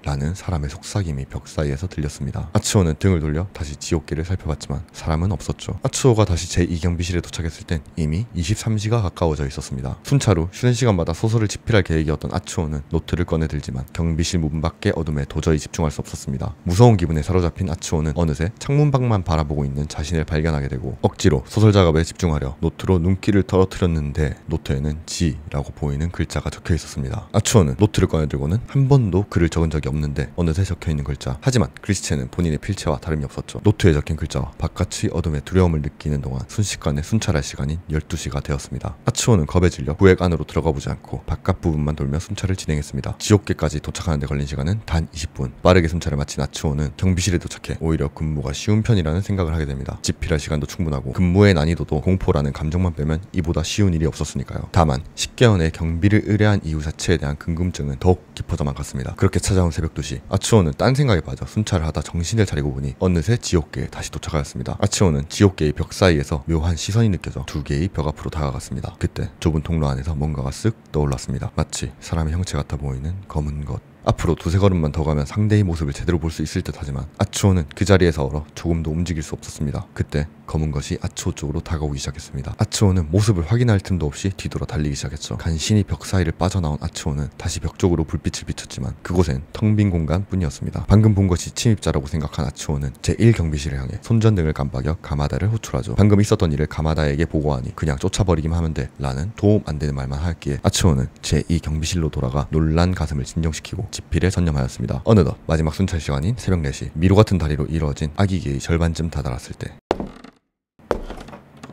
A: 라는 사람의 속삭임이 벽 사이에서 들렸습니다. 아츠오는 등을 돌려 다시 지옥계를 살펴봤지만 사람은 없었죠. 아츠오가 다시 제2경비실에 도착했을 땐 이미 23시가 가까워져 있었습니다. 순찰 후 쉬는 시간마다 소설을 집필할 계획이었던 아츠오는 노트를 꺼내들지만 경비실 문 밖의 어둠에 도저히 집중할 수 없었습니다. 무서운 기분에 사로잡힌 아츠오는 어느새 창문 밖만 바라보고 있는 자신을 발견하게 되고 억지로 소설 작업에 집중하려 노트로 눈길을 떨어뜨렸는데 노트에는 G라고 보이는 글자가 적혀 있었습니다. 아츠오는 노트를 꺼내들고는 한 번도 글을 적은 적이 없는데 어느새 적혀있는 글자. 하지만 글씨체는 본인의 필체와 다름이 없었죠. 노트에 적힌 글자와 바깥의 어둠에 두려움을 느끼는 동안 순식간에 순찰할 시간인 12시가 되었습니다. 아츠오는 겁에 질려 구획 안으로 들어가보지 않고 바깥 부분만 돌며 순찰을 진행했습니다. 지옥계까지 도착하는 데 걸린 시간은 단 20분. 빠르게 순찰을 마친 아츠오는 경비실에 도착해 오히려 근무가 쉬운 편이라는 생각을 하게 됩니다. 집필할 시간도 충분하고 근무의 난이도도 공포라는 감정만 빼면 이보다 쉬운 일이 없었으니까요. 다만 10개월의 경비를 의뢰한 이유 자체에 대한 궁금증은 더욱 깊어져만 갔습니다. 그렇게 찾아온 새벽 2시, 아츠오는 딴 생각에 빠져 순찰을 하다 정신을 차리고 보니 어느새 지옥계에 다시 도착하였습니다. 아츠오는 지옥계의 벽 사이에서 묘한 시선이 느껴져 2개의 벽 앞으로 다가갔습니다. 그때 좁은 통로 안에서 뭔가가 쓱 떠올랐습니다. 마치 사람의 형체 같아 보이는 검은 것. 앞으로 두세 걸음만 더 가면 상대의 모습을 제대로 볼 수 있을 듯 하지만 아츠오는 그 자리에서 얼어 조금도 움직일 수 없었습니다. 그때 검은 것이 아츠오 쪽으로 다가오기 시작했습니다. 아츠오는 모습을 확인할 틈도 없이 뒤돌아 달리기 시작했죠. 간신히 벽 사이를 빠져나온 아츠오는 다시 벽 쪽으로 불빛을 비췄지만 그곳엔 텅 빈 공간뿐이었습니다. 방금 본 것이 침입자라고 생각한 아츠오는 제1경비실을 향해 손전등을 깜빡여 가마다를 호출하죠. 방금 있었던 일을 가마다에게 보고하니 그냥 쫓아버리기만 하면 돼 라는 도움 안 되는 말만 하였기에 아츠오는 제2경비실로 돌아가 놀란 가슴을 진정시키고 집필에 전념하였습니다. 어느덧 마지막 순찰 시간인 새벽 4시, 미로 같은 다리로 이루어진 아기계의 절반쯤 다다랐을 때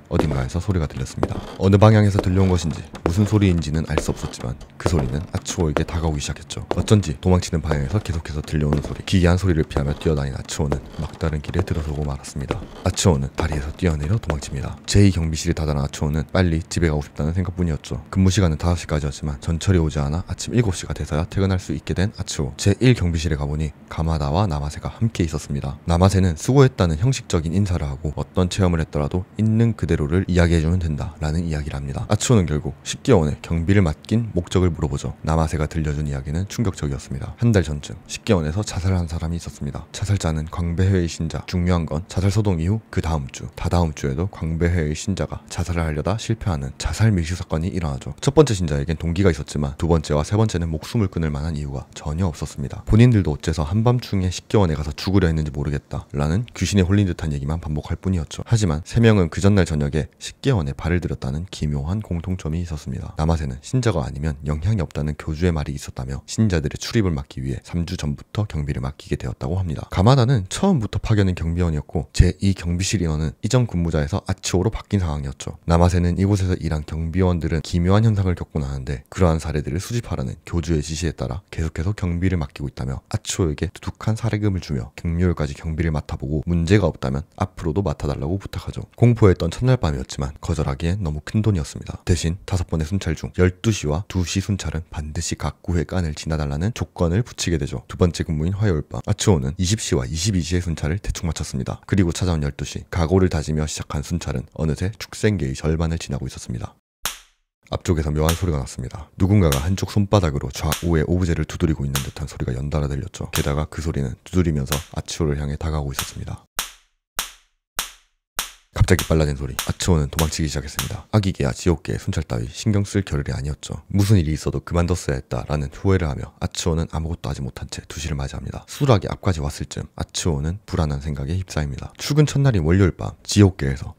A: 어딘가에서 소리가 들렸습니다. 어느 방향에서 들려온 것인지 무슨 소리인지는 알 수 없었지만 그 소리는 아츠오에게 다가오기 시작했죠. 어쩐지 도망치는 방향에서 계속해서 들려오는 소리. 기이한 소리를 피하며 뛰어다닌 아츠오는 막다른 길에 들어서고 말았습니다. 아츠오는 다리에서 뛰어내려 도망칩니다. 제2경비실이 닫아난 아츠오는 빨리 집에 가고 싶다는 생각뿐이었죠. 근무 시간은 5시까지였지만 전철이 오지 않아 아침 7시가 돼서야 퇴근할 수 있게 된 아츠오. 제1경비실에 가보니 가마다와 나마세가 함께 있었습니다. 나마세는 수고했다는 형식적인 인사를 하고 어떤 체험을 했더라도 있는 그대로를 이야기해주면 된다 라는 이야기를 합니다. 아츠오는 결국 10개원에 경비를 맡긴 목적을 물어보죠. 나마세가 들려준 이야기는 충격적이었습니다. 한 달 전쯤 10개원에서 자살한 사람이 있었습니다. 자살자는 광배회의 신자. 중요한 건 자살 소동 이후 그 다음 주, 다다음 주에도 광배회의 신자가 자살을 하려다 실패하는 자살 밀수 사건이 일어나죠. 첫 번째 신자에겐 동기가 있었지만 두 번째와 세 번째는 목숨을 끊을 만한 이유가 전혀 없었습니다. 본인들도 어째서 한밤중에 10개원에 가서 죽으려 했는지 모르겠다 라는 귀신에 홀린 듯한 얘기만 반복할 뿐이었죠. 하지만 3명은 그 전날 저녁에 저녁에 식계원에 발을 들였다는 기묘한 공통점이 있었습니다. 나맛에는 신자가 아니면 영향이 없다는 교주의 말이 있었다며 신자들의 출입을 막기 위해 3주 전부터 경비를 맡기게 되었다고 합니다. 가마다는 처음부터 파견된 경비원이었고 제2 경비실 인원은 이전 근무자에서 아치오로 바뀐 상황이었죠. 나맛에는 이곳에서 일한 경비원들은 기묘한 현상을 겪고 나는데 그러한 사례들을 수집하라는 교주의 지시에 따라 계속해서 경비를 맡기고 있다며 아치오에게 두둑한 사례금을 주며 금요일까지 경비를 맡아보고 문제가 없다면 앞으로도 맡아달라고 부탁하죠. 공포했던 첫날 밤이었지만 거절하기엔 너무 큰 돈이었습니다. 대신 5번의 순찰 중 12시와 2시 순찰은 반드시 각 구의 깐을 지나달라는 조건을 붙이게 되죠. 두 번째 근무인 화요일 밤 아츠오는 20시와 22시의 순찰을 대충 마쳤습니다. 그리고 찾아온 12시 각오를 다지며 시작한 순찰은 어느새 축생계의 절반을 지나고 있었습니다. 앞쪽에서 묘한 소리가 났습니다. 누군가가 한쪽 손바닥으로 좌우의 오브제를 두드리고 있는 듯한 소리가 연달아 들렸죠. 게다가 그 소리는 두드리면서 아츠오를 향해 다가오고 있었습니다. 갑자기 빨라진 소리. 아츠오는 도망치기 시작했습니다. 아기개야 지옥개의 순찰 따위 신경 쓸 겨를이 아니었죠. 무슨 일이 있어도 그만뒀어야 했다라는 후회를 하며 아츠오는 아무것도 하지 못한 채 2시를 맞이합니다. 수락이 앞까지 왔을 즈음 아츠오는 불안한 생각에 휩싸입니다. 출근 첫날인 월요일 밤 지옥개에서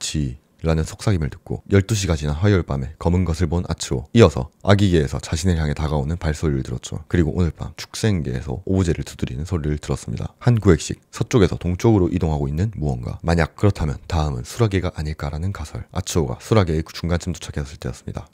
A: 라는 속삭임을 듣고 12시가 지난 화요일 밤에 검은 것을 본 아츠오. 이어서 아기개에서 자신을 향해 다가오는 발소리를 들었죠. 그리고 오늘 밤 축생계에서 오브제를 두드리는 소리를 들었습니다. 한 구획씩 서쪽에서 동쪽으로 이동하고 있는 무언가. 만약 그렇다면 다음은 수라게가 아닐까라는 가설. 아츠오가 수라게의 중간쯤 도착했을 때였습니다.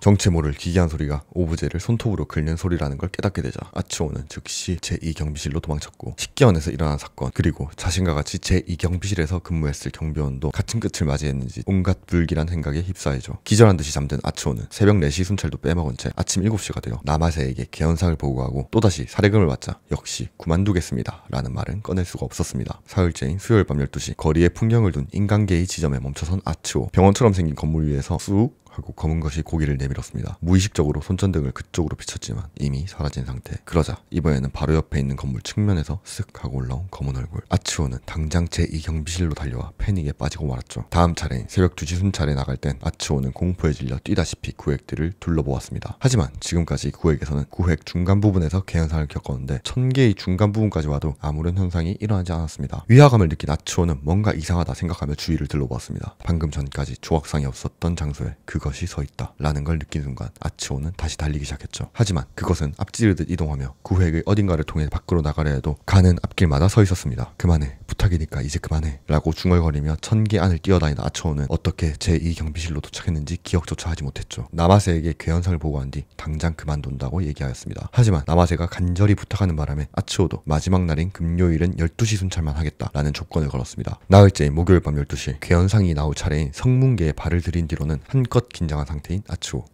A: 정체 모를 기괴한 소리가 오브제를 손톱으로 긁는 소리라는 걸 깨닫게 되자 아츠오는 즉시 제2경비실로 도망쳤고 식계원에서 일어난 사건 그리고 자신과 같이 제2경비실에서 근무했을 경비원도 같은 끝을 맞이했는지 온갖 불길한 생각에 휩싸이죠. 기절한 듯이 잠든 아츠오는 새벽 4시 순찰도 빼먹은 채 아침 7시가 되어 나마세에게 개연상을 보고하고 또다시 사례금을 받자 역시 그만두겠습니다 라는 말은 꺼낼 수가 없었습니다. 사흘째인 수요일 밤 12시 거리에 풍경을 둔 인간계의 지점에 멈춰선 아츠오. 병원처럼 생긴 건물 위에서 쑥 하고 검은 것이 고개를 내밀었습니다. 무의식적으로 손전등을 그쪽으로 비췄지만 이미 사라진 상태. 그러자 이번에는 바로 옆에 있는 건물 측면에서 쓱 하고 올라온 검은 얼굴. 아츠오는 당장 제2경비실로 달려와 패닉에 빠지고 말았죠. 다음 차례인 새벽 2시 순찰에 나갈 땐 아츠오는 공포에 질려 뛰다시피 구획들을 둘러보았습니다. 하지만 지금까지 구획에서는 구획 중간 부분에서 개현상을 겪었는데 1000개의 중간 부분까지 와도 아무런 현상이 일어나지 않았습니다. 위화감을 느낀 아츠오는 뭔가 이상하다 생각하며 주위를 둘러보았습니다. 방금 전까지 조각상이 없었던 장소에 그것이 서 있다 라는 걸 느낀 순간 아츠오는 다시 달리기 시작했죠. 하지만 그것은 앞지르듯 이동하며 구획의 어딘가를 통해 밖으로 나가려 해도 가는 앞길마다 서 있었습니다. 그만해, 부탁이니까 이제 그만해 라고 중얼거리며 1000개 안을 뛰어다니는 아츠오는 어떻게 제2경비실로 도착했는지 기억조차 하지 못했죠. 나마세에게 괴현상을 보고한 뒤 당장 그만둔다고 얘기하였습니다. 하지만 나마세가 간절히 부탁하는 바람에 아츠오도 마지막 날인 금요일은 12시 순찰만 하겠다 라는 조건을 걸었습니다. 나흘째인 목요일 밤 12시 괴현상이 나올 차례인 성문계에 발을 들인 뒤로는 한껏 긴장한 상태인 아츠오.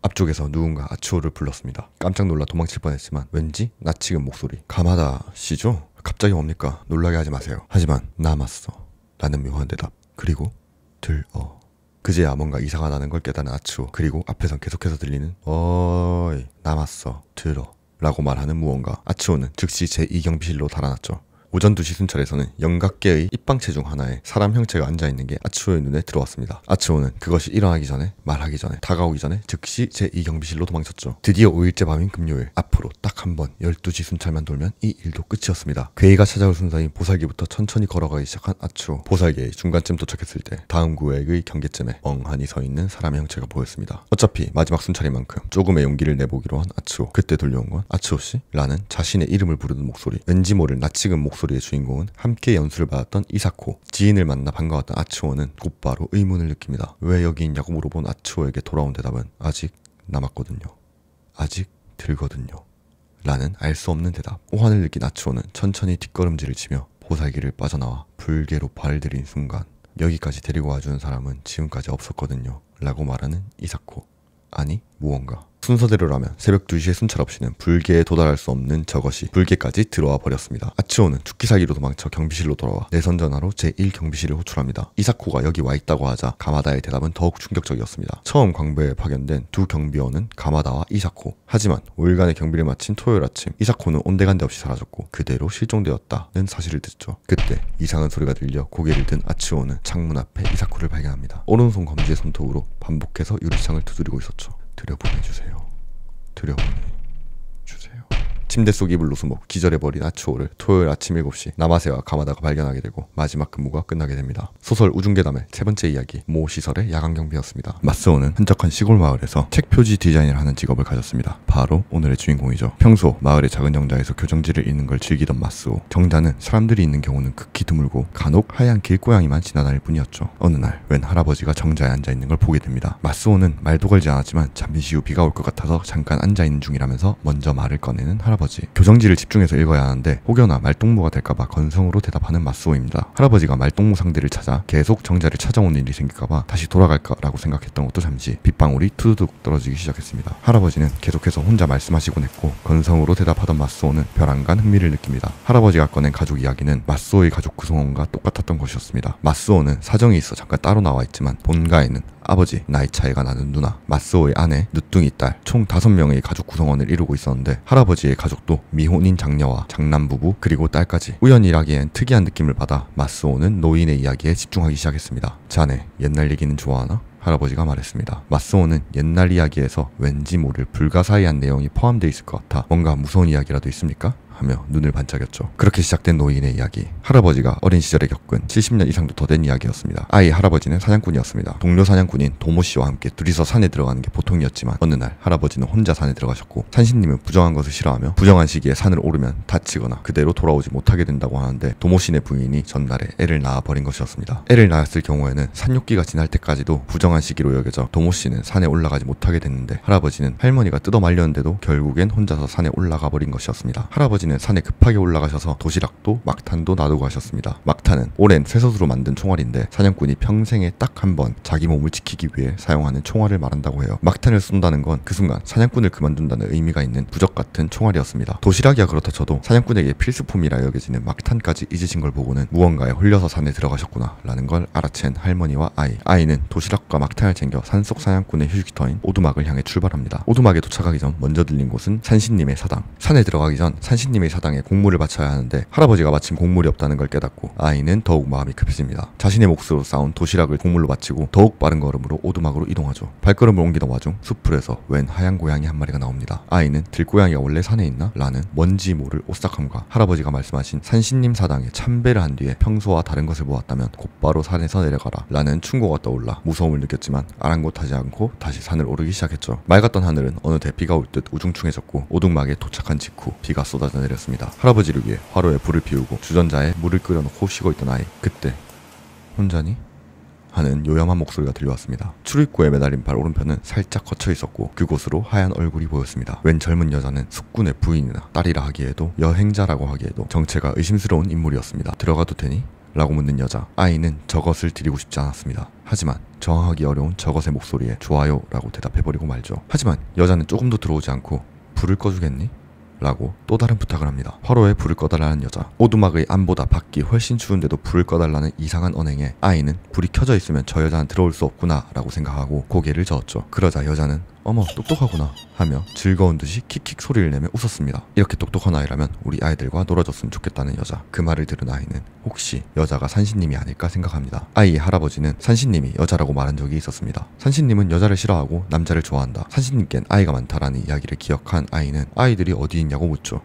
A: 앞쪽에서 누군가 아츠오를 불렀습니다. 깜짝 놀라 도망칠 뻔했지만 왠지 낯익은 목소리. 가마다 씨죠? 갑자기 뭡니까? 놀라게 하지 마세요. 하지만 남았어 라는 묘한 대답. 그리고 그제야 뭔가 이상하다는 걸 깨달은 아츠오. 그리고 앞에선 계속해서 들리는 어이 남았어 들어 라고 말하는 무언가. 아츠오는 즉시 제2경비실로 달아났죠. 오전 2시 순찰에서는 영각계의 입방체 중 하나에 사람 형체가 앉아있는 게 아츠오의 눈에 들어왔습니다. 아츠오는 그것이 일어나기 전에, 말하기 전에, 다가오기 전에 즉시 제2경비실로 도망쳤죠. 드디어 5일째 밤인 금요일. 앞으로 딱 한 번 12시 순찰만 돌면 이 일도 끝이었습니다. 괴이가 찾아올 순서인 보살기부터 천천히 걸어가기 시작한 아츠오. 보살계의 중간쯤 도착했을 때 다음 구획의 경계점에 멍하니 서 있는 사람의 형체가 보였습니다. 어차피 마지막 순찰인 만큼 조금의 용기를 내보기로 한 아츠오. 그때 들려온 건 아츠오씨? 라는 자신의 이름을 부르는 목소리. 왠지 모를 낯익은 목소리의 주인공은 함께 연수를 받았던 이사코. 지인을 만나 반가웠던 아츠오는 곧바로 의문을 느낍니다. 왜 여기 있냐고 물어본 아츠오에게 돌아온 대답은 아직 남았거든요. 아직 들거든요. 라는 알 수 없는 대답. 오한을 느낀 아츠오는 천천히 뒷걸음질을 치며 보살기를 빠져나와 불개로 발을 들인 순간 여기까지 데리고 와주는 사람은 지금까지 없었거든요. 라고 말하는 이사코. 아니 무언가. 순서대로라면 새벽 2시에 순찰 없이는 불계에 도달할 수 없는 저것이 불계까지 들어와 버렸습니다. 아츠오는 죽기 살기로 도망쳐 경비실로 돌아와 내선 전화로 제1경비실을 호출합니다. 이사코가 여기 와 있다고 하자 가마다의 대답은 더욱 충격적이었습니다. 처음 광부에 파견된 두 경비원은 가마다와 이사코. 하지만 5일간의 경비를 마친 토요일 아침 이사코는 온데간데 없이 사라졌고 그대로 실종되었다는 사실을 듣죠. 그때 이상한 소리가 들려 고개를 든 아츠오는 창문 앞에 이사코를 발견합니다. 오른손 검지의 손톱으로 반복해서 유리창을 두드리고 있었죠. 들여보내주세요. 들여보내주세요. 침대 속 이불로 숨어 기절해버린 아츠오를 토요일 아침 7시 나마세와 가마다가 발견하게 되고 마지막 근무가 끝나게 됩니다. 소설 우중괴담의 세 번째 이야기, 모 시설의 야간 경비였습니다. 마스오는 한적한 시골 마을에서 책 표지 디자인을 하는 직업을 가졌습니다. 바로 오늘의 주인공이죠. 평소 마을의 작은 정자에서 교정지를 읽는 걸 즐기던 마스오. 정자는 사람들이 있는 경우는 극히 드물고 간혹 하얀 길고양이만 지나다닐 뿐이었죠. 어느 날 웬 할아버지가 정자에 앉아있는 걸 보게 됩니다. 마스오는 말도 걸지 않았지만 잠시 후 비가 올 것 같아서 잠깐 앉아있는 중이라면서 먼저 말을 꺼내는 할아버지. 교정지를 집중해서 읽어야 하는데 혹여나 말동무가 될까봐 건성으로 대답하는 마스오입니다. 할아버지가 말동무 상대를 찾아 계속 정자를 찾아오는 일이 생길까봐 다시 돌아갈까라고 생각했던 것도 잠시 빗방울이 투두둑 떨어지기 시작했습니다. 할아버지는 계속해서 혼자 말씀하시곤 했고 건성으로 대답하던 마스오는 벼랑간 흥미를 느낍니다. 할아버지가 꺼낸 가족 이야기는 마스오의 가족 구성원과 똑같았던 것이었습니다. 마스오는 사정이 있어 잠깐 따로 나와 있지만 본가에는 아버지, 나이 차이가 나는 누나, 마스오의 아내, 늦둥이 딸, 총 5명의 가족 구성원을 이루고 있었는데 할아버지의 가족도 미혼인 장녀와 장남부부 그리고 딸까지. 우연히 일하기엔 특이한 느낌을 받아 마스오는 노인의 이야기에 집중하기 시작했습니다. 자네, 옛날 얘기는 좋아하나? 할아버지가 말했습니다. 마스오는 옛날 이야기에서 왠지 모를 불가사의한 내용이 포함되어 있을 것 같아 뭔가 무서운 이야기라도 있습니까? 하며 눈을 반짝였죠. 그렇게 시작된 노인의 이야기. 할아버지가 어린 시절에 겪은 70년 이상도 더 된 이야기였습니다. 아이 할아버지는 사냥꾼이었습니다. 동료 사냥꾼인 도모씨와 함께 둘이서 산에 들어가는 게 보통이었지만 어느 날 할아버지는 혼자 산에 들어가셨고 산신님은 부정한 것을 싫어하며 부정한 시기에 산을 오르면 다치거나 그대로 돌아오지 못하게 된다고 하는데 도모씨네 부인이 전날에 애를 낳아버린 것이었습니다. 애를 낳았을 경우에는 산욕기가 지날 때까지도 부정한 시기로 여겨져 도모씨는 산에 올라가지 못하게 됐는데 할아버지는 할머니가 뜯어 말렸는데도 결국엔 혼자서 산에 올라가 버린 것이었습니다. 할아버지는 산에 급하게 올라가셔서 도시락도 막탄도 놔두고 가셨습니다. 막탄은 오랜 쇠솥으로 만든 총알인데 사냥꾼이 평생에 딱 한 번 자기 몸을 지키기 위해 사용하는 총알을 말한다고 해요. 막탄을 쏜다는 건 그 순간 사냥꾼을 그만둔다는 의미가 있는 부적 같은 총알이었습니다. 도시락이야 그렇다 쳐도 사냥꾼에게 필수품이라 여겨지는 막탄까지 잊으신 걸 보고는 무언가에 홀려서 산에 들어가셨구나 라는 걸 알아챈 할머니와 아이는 도시락과 막탄을 챙겨 산속 사냥꾼의 휴식터인 오두막을 향해 출발합니다. 오두막에 도착하기 전 먼저 들린 곳은 산신님의 사당. 산에 들어가기 전 산신님의 사당에 공물을 바쳐야 하는데 할아버지가 마침 공물이 없다는 걸 깨닫고 아이는 더욱 마음이 급해집니다. 자신의 몫으로 쌓은 도시락을 공물로 바치고 더욱 빠른 걸음으로 오두막으로 이동하죠. 발걸음을 옮기던 와중 숲풀에서 웬 하얀 고양이 한 마리가 나옵니다. 아이는 들고양이가 원래 산에 있나? 라는 뭔지 모를 오싹함과 할아버지가 말씀하신 산신님 사당에 참배를 한 뒤에 평소와 다른 것을 보았다면 곧바로 산에서 내려가라 라는 충고가 떠올라 무서움을 느꼈지만 아랑곳하지 않고 다시 산을 오르기 시작했죠. 맑았던 하늘은 어느새 비가 올 듯 우중충해졌고 오두막에 도착한 직후 비가 쏟아져 내렸습니다. 할아버지를 위해 화로에 불을 피우고 주전자에 물을 끓여놓고 쉬고 있던 아이. 그때 혼자니? 하는 요염한 목소리가 들려왔습니다. 출입구에 매달린 발 오른편은 살짝 걷혀 있었고 그곳으로 하얀 얼굴이 보였습니다. 웬 젊은 여자는 숙군의 부인이나 딸이라 하기에도 여행자라고 하기에도 정체가 의심스러운 인물이었습니다. 들어가도 되니? 라고 묻는 여자. 아이는 저것을 드리고 싶지 않았습니다. 하지만 정하기 어려운 저것의 목소리에 좋아요 라고 대답해버리고 말죠. 하지만 여자는 조금도 들어오지 않고 불을 꺼주겠니? 라고 또 다른 부탁을 합니다. 화로에 불을 꺼달라는 여자. 오두막의 안보다 밖이 훨씬 추운데도 불을 꺼달라는 이상한 언행에 아이는 불이 켜져 있으면 저 여자는 들어올 수 없구나 라고 생각하고 고개를 저었죠. 그러자 여자는 어머 똑똑하구나 하며 즐거운 듯이 킥킥 소리를 내며 웃었습니다. 이렇게 똑똑한 아이라면 우리 아이들과 놀아줬으면 좋겠다는 여자. 그 말을 들은 아이는 혹시 여자가 산신님이 아닐까 생각합니다. 아이의 할아버지는 산신님이 여자라고 말한 적이 있었습니다. 산신님은 여자를 싫어하고 남자를 좋아한다. 산신님께는 아이가 많다라는 이야기를 기억한 아이는 아이들이 어디 있냐고 묻죠.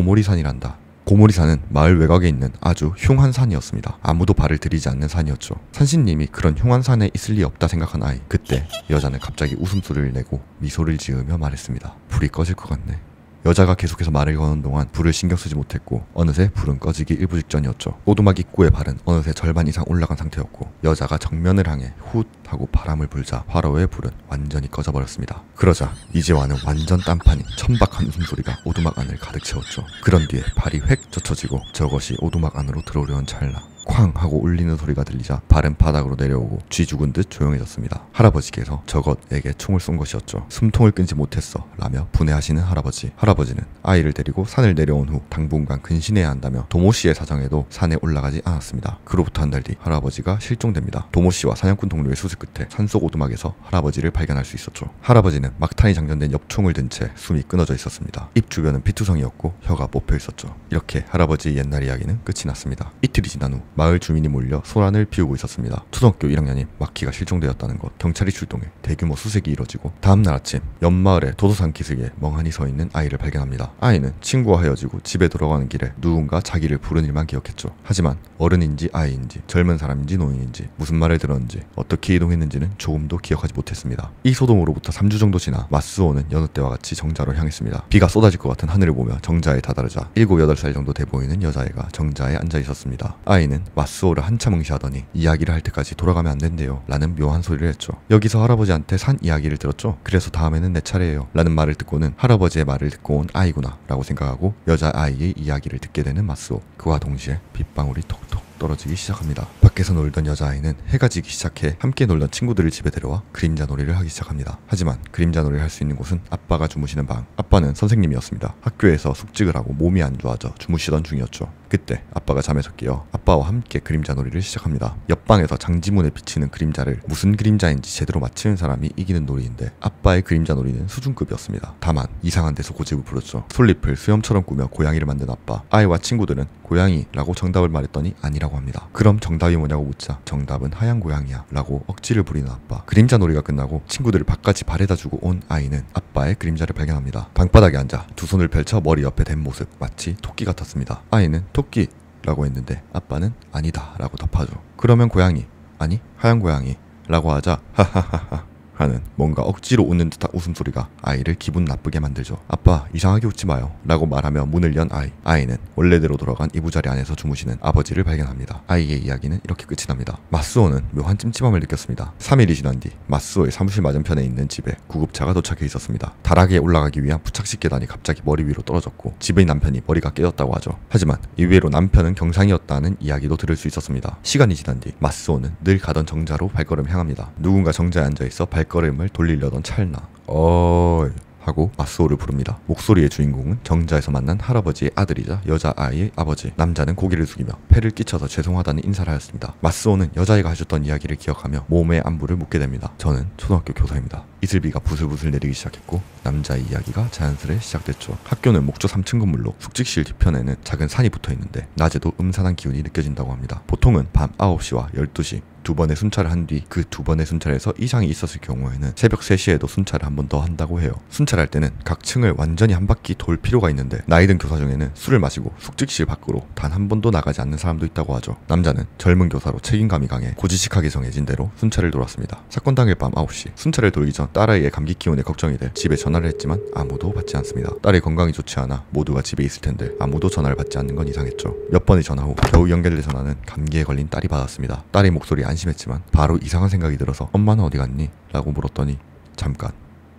A: 고모리산이란다. 고모리산은 마을 외곽에 있는 아주 흉한 산이었습니다. 아무도 발을 들이지 않는 산이었죠. 산신님이 그런 흉한 산에 있을 리 없다 생각한 아이. 그때 여자는 갑자기 웃음소리를 내고 미소를 지으며 말했습니다. 불이 꺼질 것 같네. 여자가 계속해서 말을 거는 동안 불을 신경 쓰지 못했고 어느새 불은 꺼지기 일부 직전이었죠. 오두막 입구의 발은 어느새 절반 이상 올라간 상태였고 여자가 정면을 향해 훗 하고 바람을 불자 화로의 불은 완전히 꺼져버렸습니다. 그러자 이제와는 완전 딴판인 천박한 웃음소리가 오두막 안을 가득 채웠죠. 그런 뒤에 발이 획 젖혀지고 저것이 오두막 안으로 들어오려는 찰나 쾅 하고 울리는 소리가 들리자 발은 바닥으로 내려오고 쥐 죽은 듯 조용해졌습니다. 할아버지께서 저것에게 총을 쏜 것이었죠. 숨통을 끊지 못했어 라며 분해하시는 할아버지. 할아버지는 아이를 데리고 산을 내려온 후 당분간 근신해야 한다며 도모씨의 사정에도 산에 올라가지 않았습니다. 그로부터 한 달 뒤 할아버지가 실종됩니다. 도모씨와 사냥꾼 동료의 수습 끝에 산속 오두막에서 할아버지를 발견할 수 있었죠. 할아버지는 막탄이 장전된 엽총을 든 채 숨이 끊어져 있었습니다. 입 주변은 피투성이었고 혀가 뽑혀 있었죠. 이렇게 할아버지의 옛날 이야기는 끝이 났습니다. 이틀이 지난 후 마을 마을 주민이 몰려 소란을 피우고 있었습니다. 초등학교 1학년인 마키가 실종되었다는 것, 경찰이 출동해 대규모 수색이 이뤄지고 다음날 아침 옆마을의 도도산 기슭에 멍하니 서 있는 아이를 발견합니다. 아이는 친구와 헤어지고 집에 돌아가는 길에 누군가 자기를 부른 일만 기억했죠. 하지만 어른인지 아이인지 젊은 사람인지 노인인지 무슨 말을 들었는지 어떻게 이동했는지는 조금도 기억하지 못했습니다. 이 소동으로부터 3주 정도 지나 마스오는 여느 때와 같이 정자로 향했습니다. 비가 쏟아질 것 같은 하늘을 보며 정자에 다다르자 7, 8살 정도 돼 보이는 여자애가 정자에 앉아 있었습니다. 아이는 마스오를 한참 응시하더니 이야기를 할 때까지 돌아가면 안 된대요 라는 묘한 소리를 했죠. 여기서 할아버지한테 산 이야기를 들었죠. 그래서 다음에는 내 차례예요 라는 말을 듣고는 할아버지의 말을 듣고 온 아이구나 라고 생각하고 여자아이의 이야기를 듣게 되는 마스오. 그와 동시에 빗방울이 톡톡 떨어지기 시작합니다. 밖에서 놀던 여자아이는 해가 지기 시작해 함께 놀던 친구들을 집에 데려와 그림자 놀이를 하기 시작합니다. 하지만 그림자 놀이를 할 수 있는 곳은 아빠가 주무시는 방. 아빠는 선생님이었습니다. 학교에서 숙직을 하고 몸이 안 좋아져 주무시던 중이었죠. 그때 아빠가 잠에서 깨어 아빠와 함께 그림자 놀이를 시작합니다. 옆방에서 장지문에 비치는 그림자를 무슨 그림자인지 제대로 맞히는 사람이 이기는 놀이인데 아빠의 그림자 놀이는 수준급이었습니다. 다만 이상한 데서 고집을 부렸죠. 솔잎을 수염처럼 꾸며 고양이를 만든 아빠. 아이와 친구들은 고양이라고 정답을 말했더니 아니라고 합니다. 그럼 정답이 뭐냐고 묻자 정답은 하얀 고양이야 라고 억지를 부리는 아빠. 그림자 놀이가 끝나고 친구들을 밖까지 바래다 주고 온 아이는 아빠의 그림자를 발견합니다. 방바닥에 앉아 두 손을 펼쳐 머리 옆에 댄 모습 마치 토끼 같았습니다. 아이는 토끼라고 했는데 아빠는 아니다 라고 답하죠. 그러면 고양이, 아니 하얀 고양이 라고 하자 하하하하 하는 뭔가 억지로 웃는 듯한 웃음소리가 아이를 기분 나쁘게 만들죠. 아빠 이상하게 웃지 마요 라고 말하며 문을 연 아이. 아이는 원래대로 돌아간 이부자리 안에서 주무시는 아버지를 발견합니다. 아이의 이야기는 이렇게 끝이 납니다. 마스오는 묘한 찜찜함을 느꼈습니다. 3일이 지난 뒤 마스오의 사무실 맞은편에 있는 집에 구급차가 도착해 있었습니다. 다락에 올라가기 위한 부착식 계단이 갑자기 머리 위로 떨어졌고 집의 남편이 머리가 깨졌다고 하죠. 하지만 이외로 남편은 경상이었다는 이야기도 들을 수 있었습니다. 시간이 지난 뒤 마스오는 늘 가던 정자로 발걸음 향합니다. 누군가 정자에 앉아있어 발걸음을 돌리려던 찰나 어이 하고 마스오를 부릅니다. 목소리의 주인공은 정자에서 만난 할아버지의 아들이자 여자아이의 아버지. 남자는 고개를 숙이며 폐를 끼쳐서 죄송하다는 인사를 하였습니다. 마스오는 여자아이가 하셨던 이야기를 기억하며 몸의 안부를 묻게 됩니다. 저는 초등학교 교사입니다. 이슬비가 부슬부슬 내리기 시작했고 남자의 이야기가 자연스레 시작됐죠. 학교는 목조 3층 건물로 숙직실 뒤편에는 작은 산이 붙어있는데 낮에도 음산한 기운이 느껴진다고 합니다. 보통은 밤 9시와 12시 두 번의 순찰을 한 뒤 그 두 번의 순찰에서 이상이 있었을 경우에는 새벽 3시에도 순찰을 한 번 더 한다고 해요. 순찰할 때는 각 층을 완전히 한 바퀴 돌 필요가 있는데 나이 든 교사 중에는 술을 마시고 숙직실 밖으로 단 한 번도 나가지 않는 사람도 있다고 하죠. 남자는 젊은 교사로 책임감이 강해 고지식하게 정해진 대로 순찰을 돌았습니다. 사건 당일 밤 9시 순찰을 돌기 전 딸아이의 감기 기운에 걱정이 돼 집에 전화를 했지만 아무도 받지 않습니다. 딸의 건강이 좋지 않아 모두가 집에 있을 텐데 아무도 전화를 받지 않는 건 이상했죠. 몇 번의 전화 후 겨우 연결된 전화는 감기에 걸린 딸이 받았습니다. 딸의 목소리에 안심했지만 바로 이상한 생각이 들어서 엄마는 어디 갔니? 라고 물었더니 잠깐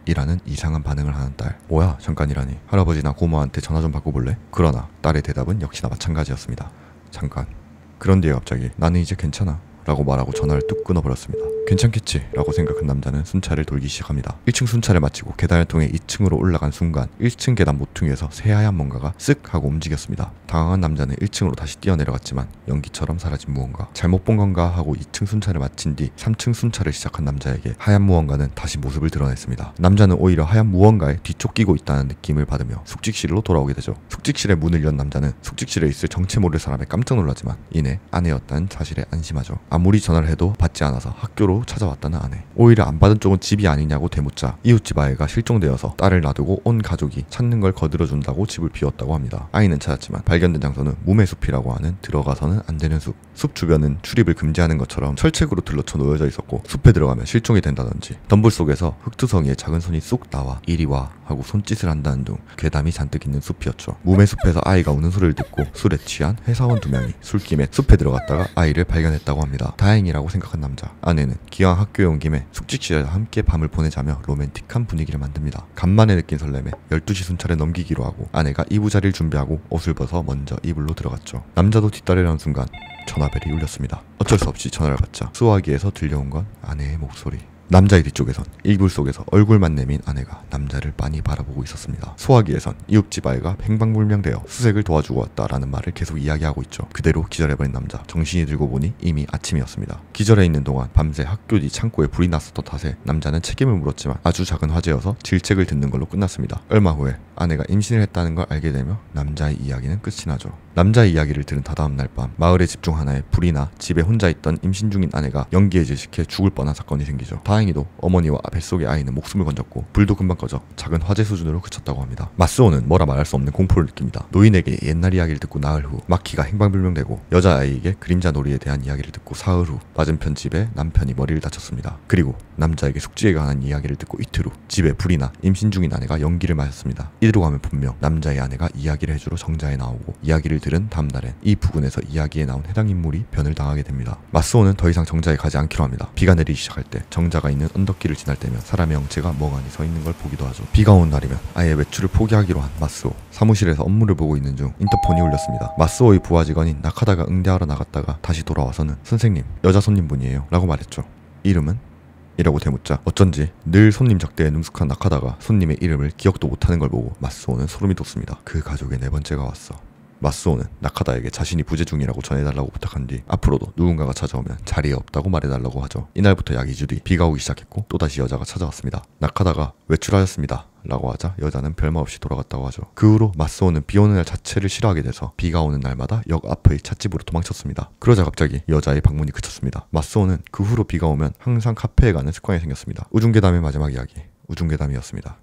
A: 이라는 이상한 반응을 하는 딸. 뭐야 잠깐이라니. 할아버지나 고모한테 전화 좀 바꿔볼래? 그러나 딸의 대답은 역시나 마찬가지였습니다. 잠깐. 그런 뒤에 갑자기 나는 이제 괜찮아 라고 말하고 전화를 뚝 끊어버렸습니다. 괜찮겠지 라고 생각한 남자는 순찰을 돌기 시작합니다. 1층 순찰을 마치고 계단을 통해 2층으로 올라간 순간 1층 계단 모퉁이에서 새하얀 뭔가가 쓱 하고 움직였습니다. 당황한 남자는 1층으로 다시 뛰어내려갔지만 연기처럼 사라진 무언가. 잘못 본 건가 하고 2층 순찰을 마친 뒤 3층 순찰을 시작한 남자에게 하얀 무언가는 다시 모습을 드러냈습니다. 남자는 오히려 하얀 무언가에 뒤쫓기고 있다는 느낌을 받으며 숙직실로 돌아오게 되죠. 숙직실의 문을 연 남자는 숙직실에 있을 정체 모를 사람에 깜짝 놀라지만 이내 아내였다는 사실에 안심하죠. 아무리 전화를 해도 받지 않아서 학교로 찾아왔다는 아내. 오히려 안 받은 쪽은 집이 아니냐고 되묻자 이웃집 아이가 실종되어서 딸을 놔두고 온 가족이 찾는 걸 거들어준다고 집을 비웠다고 합니다. 아이는 찾았지만 발견된 장소는 무매숲이라고 하는 들어가서는 안 되는 숲. 숲 주변은 출입을 금지하는 것처럼 철책으로 둘러쳐 놓여져 있었고 숲에 들어가면 실종이 된다든지 덤불 속에서 흙투성이에 작은 손이 쑥 나와 이리 와 하고 손짓을 한다는 등 괴담이 잔뜩 있는 숲이었죠. 무매숲에서 아이가 우는 소리를 듣고 술에 취한 회사원 2명이 술김에 숲에 들어갔다가 아이를 발견했다고 합니다. 다행이라고 생각한 남자. 아내는 기왕 학교에 온 김에 숙직실에서 함께 밤을 보내자며 로맨틱한 분위기를 만듭니다. 간만에 느낀 설렘에 12시 순찰에 넘기기로 하고 아내가 이부자리를 준비하고 옷을 벗어 먼저 이불로 들어갔죠. 남자도 뒷다리라는 순간 전화벨이 울렸습니다. 어쩔 수 없이 전화를 받자 수화기에서 들려온 건 아내의 목소리. 남자의 뒤쪽에선 이불 속에서 얼굴만 내민 아내가 남자를 빤히 바라보고 있었습니다. 소화기에선 이웃집 아이가 행방불명되어 수색을 도와주고 왔다라는 말을 계속 이야기하고 있죠. 그대로 기절해버린 남자. 정신이 들고 보니 이미 아침이었습니다. 기절해 있는 동안 밤새 학교 뒤 창고에 불이 났었던 탓에 남자는 책임을 물었지만 아주 작은 화재여서 질책을 듣는 걸로 끝났습니다. 얼마 후에 아내가 임신을 했다는 걸 알게 되며 남자의 이야기는 끝이 나죠. 남자의 이야기를 들은 다다음 날 밤 마을의 집 중 하나에 불이 나 집에 혼자 있던 임신 중인 아내가 연기에 질식해 죽을 뻔한 사건이 생기죠. 다행히도 어머니와 뱃속의 아이는 목숨을 건졌고 불도 금방 꺼져 작은 화재 수준으로 그쳤다고 합니다. 마스오는 뭐라 말할 수 없는 공포를 느낍니다. 노인에게 옛날 이야기를 듣고 나흘 후 마키가 행방불명되고 여자아이에게 그림자 놀이에 대한 이야기를 듣고 사흘 후 맞은편 집에 남편이 머리를 다쳤습니다. 그리고 남자에게 숙주에 관한 이야기를 듣고 이틀 후 집에 불이 나 임신 중인 아내가 연기를 마셨습니다. 이대로 가면 분명 남자의 아내가 이야기를 해주러 정자에 나오고 이야기를 들은 다음 날엔 이 부근에서 이야기에 나온 해당 인물이 변을 당하게 됩니다. 마스오는 더 이상 정자에 가지 않기로 합니다. 비가 내리기 시작할 때 정자가 있는 언덕길을 지날 때면 사람의 형체가 멍하니 서 있는 걸 보기도 하죠. 비가 온 날이면 아예 외출을 포기하기로 한 마스오. 사무실에서 업무를 보고 있는 중 인터폰이 울렸습니다. 마스오의 부하 직원인 나카다가 응대하러 나갔다가 다시 돌아와서는 선생님, 여자 손님분이에요 라고 말했죠. 이름은? 이라고 대묻자 어쩐지 늘 손님 작대에 능숙한 나카다가 손님의 이름을 기억도 못하는 걸 보고 마스오는 소름이 돋습니다. 그 가족의 네 번째가 왔어. 마스오는 나카다에게 자신이 부재 중이라고 전해달라고 부탁한 뒤 앞으로도 누군가가 찾아오면 자리에 없다고 말해달라고 하죠. 이날부터 약 2주 뒤 비가 오기 시작했고 또다시 여자가 찾아왔습니다. 나카다가 외출하였습니다 라고 하자 여자는 별말 없이 돌아갔다고 하죠. 그 후로 마스오는 비 오는 날 자체를 싫어하게 돼서 비가 오는 날마다 역 앞의 찻집으로 도망쳤습니다. 그러자 갑자기 여자의 방문이 그쳤습니다. 마스오는 그 후로 비가 오면 항상 카페에 가는 습관이 생겼습니다. 우중괴담의 마지막 이야기, 우중괴담이었습니다.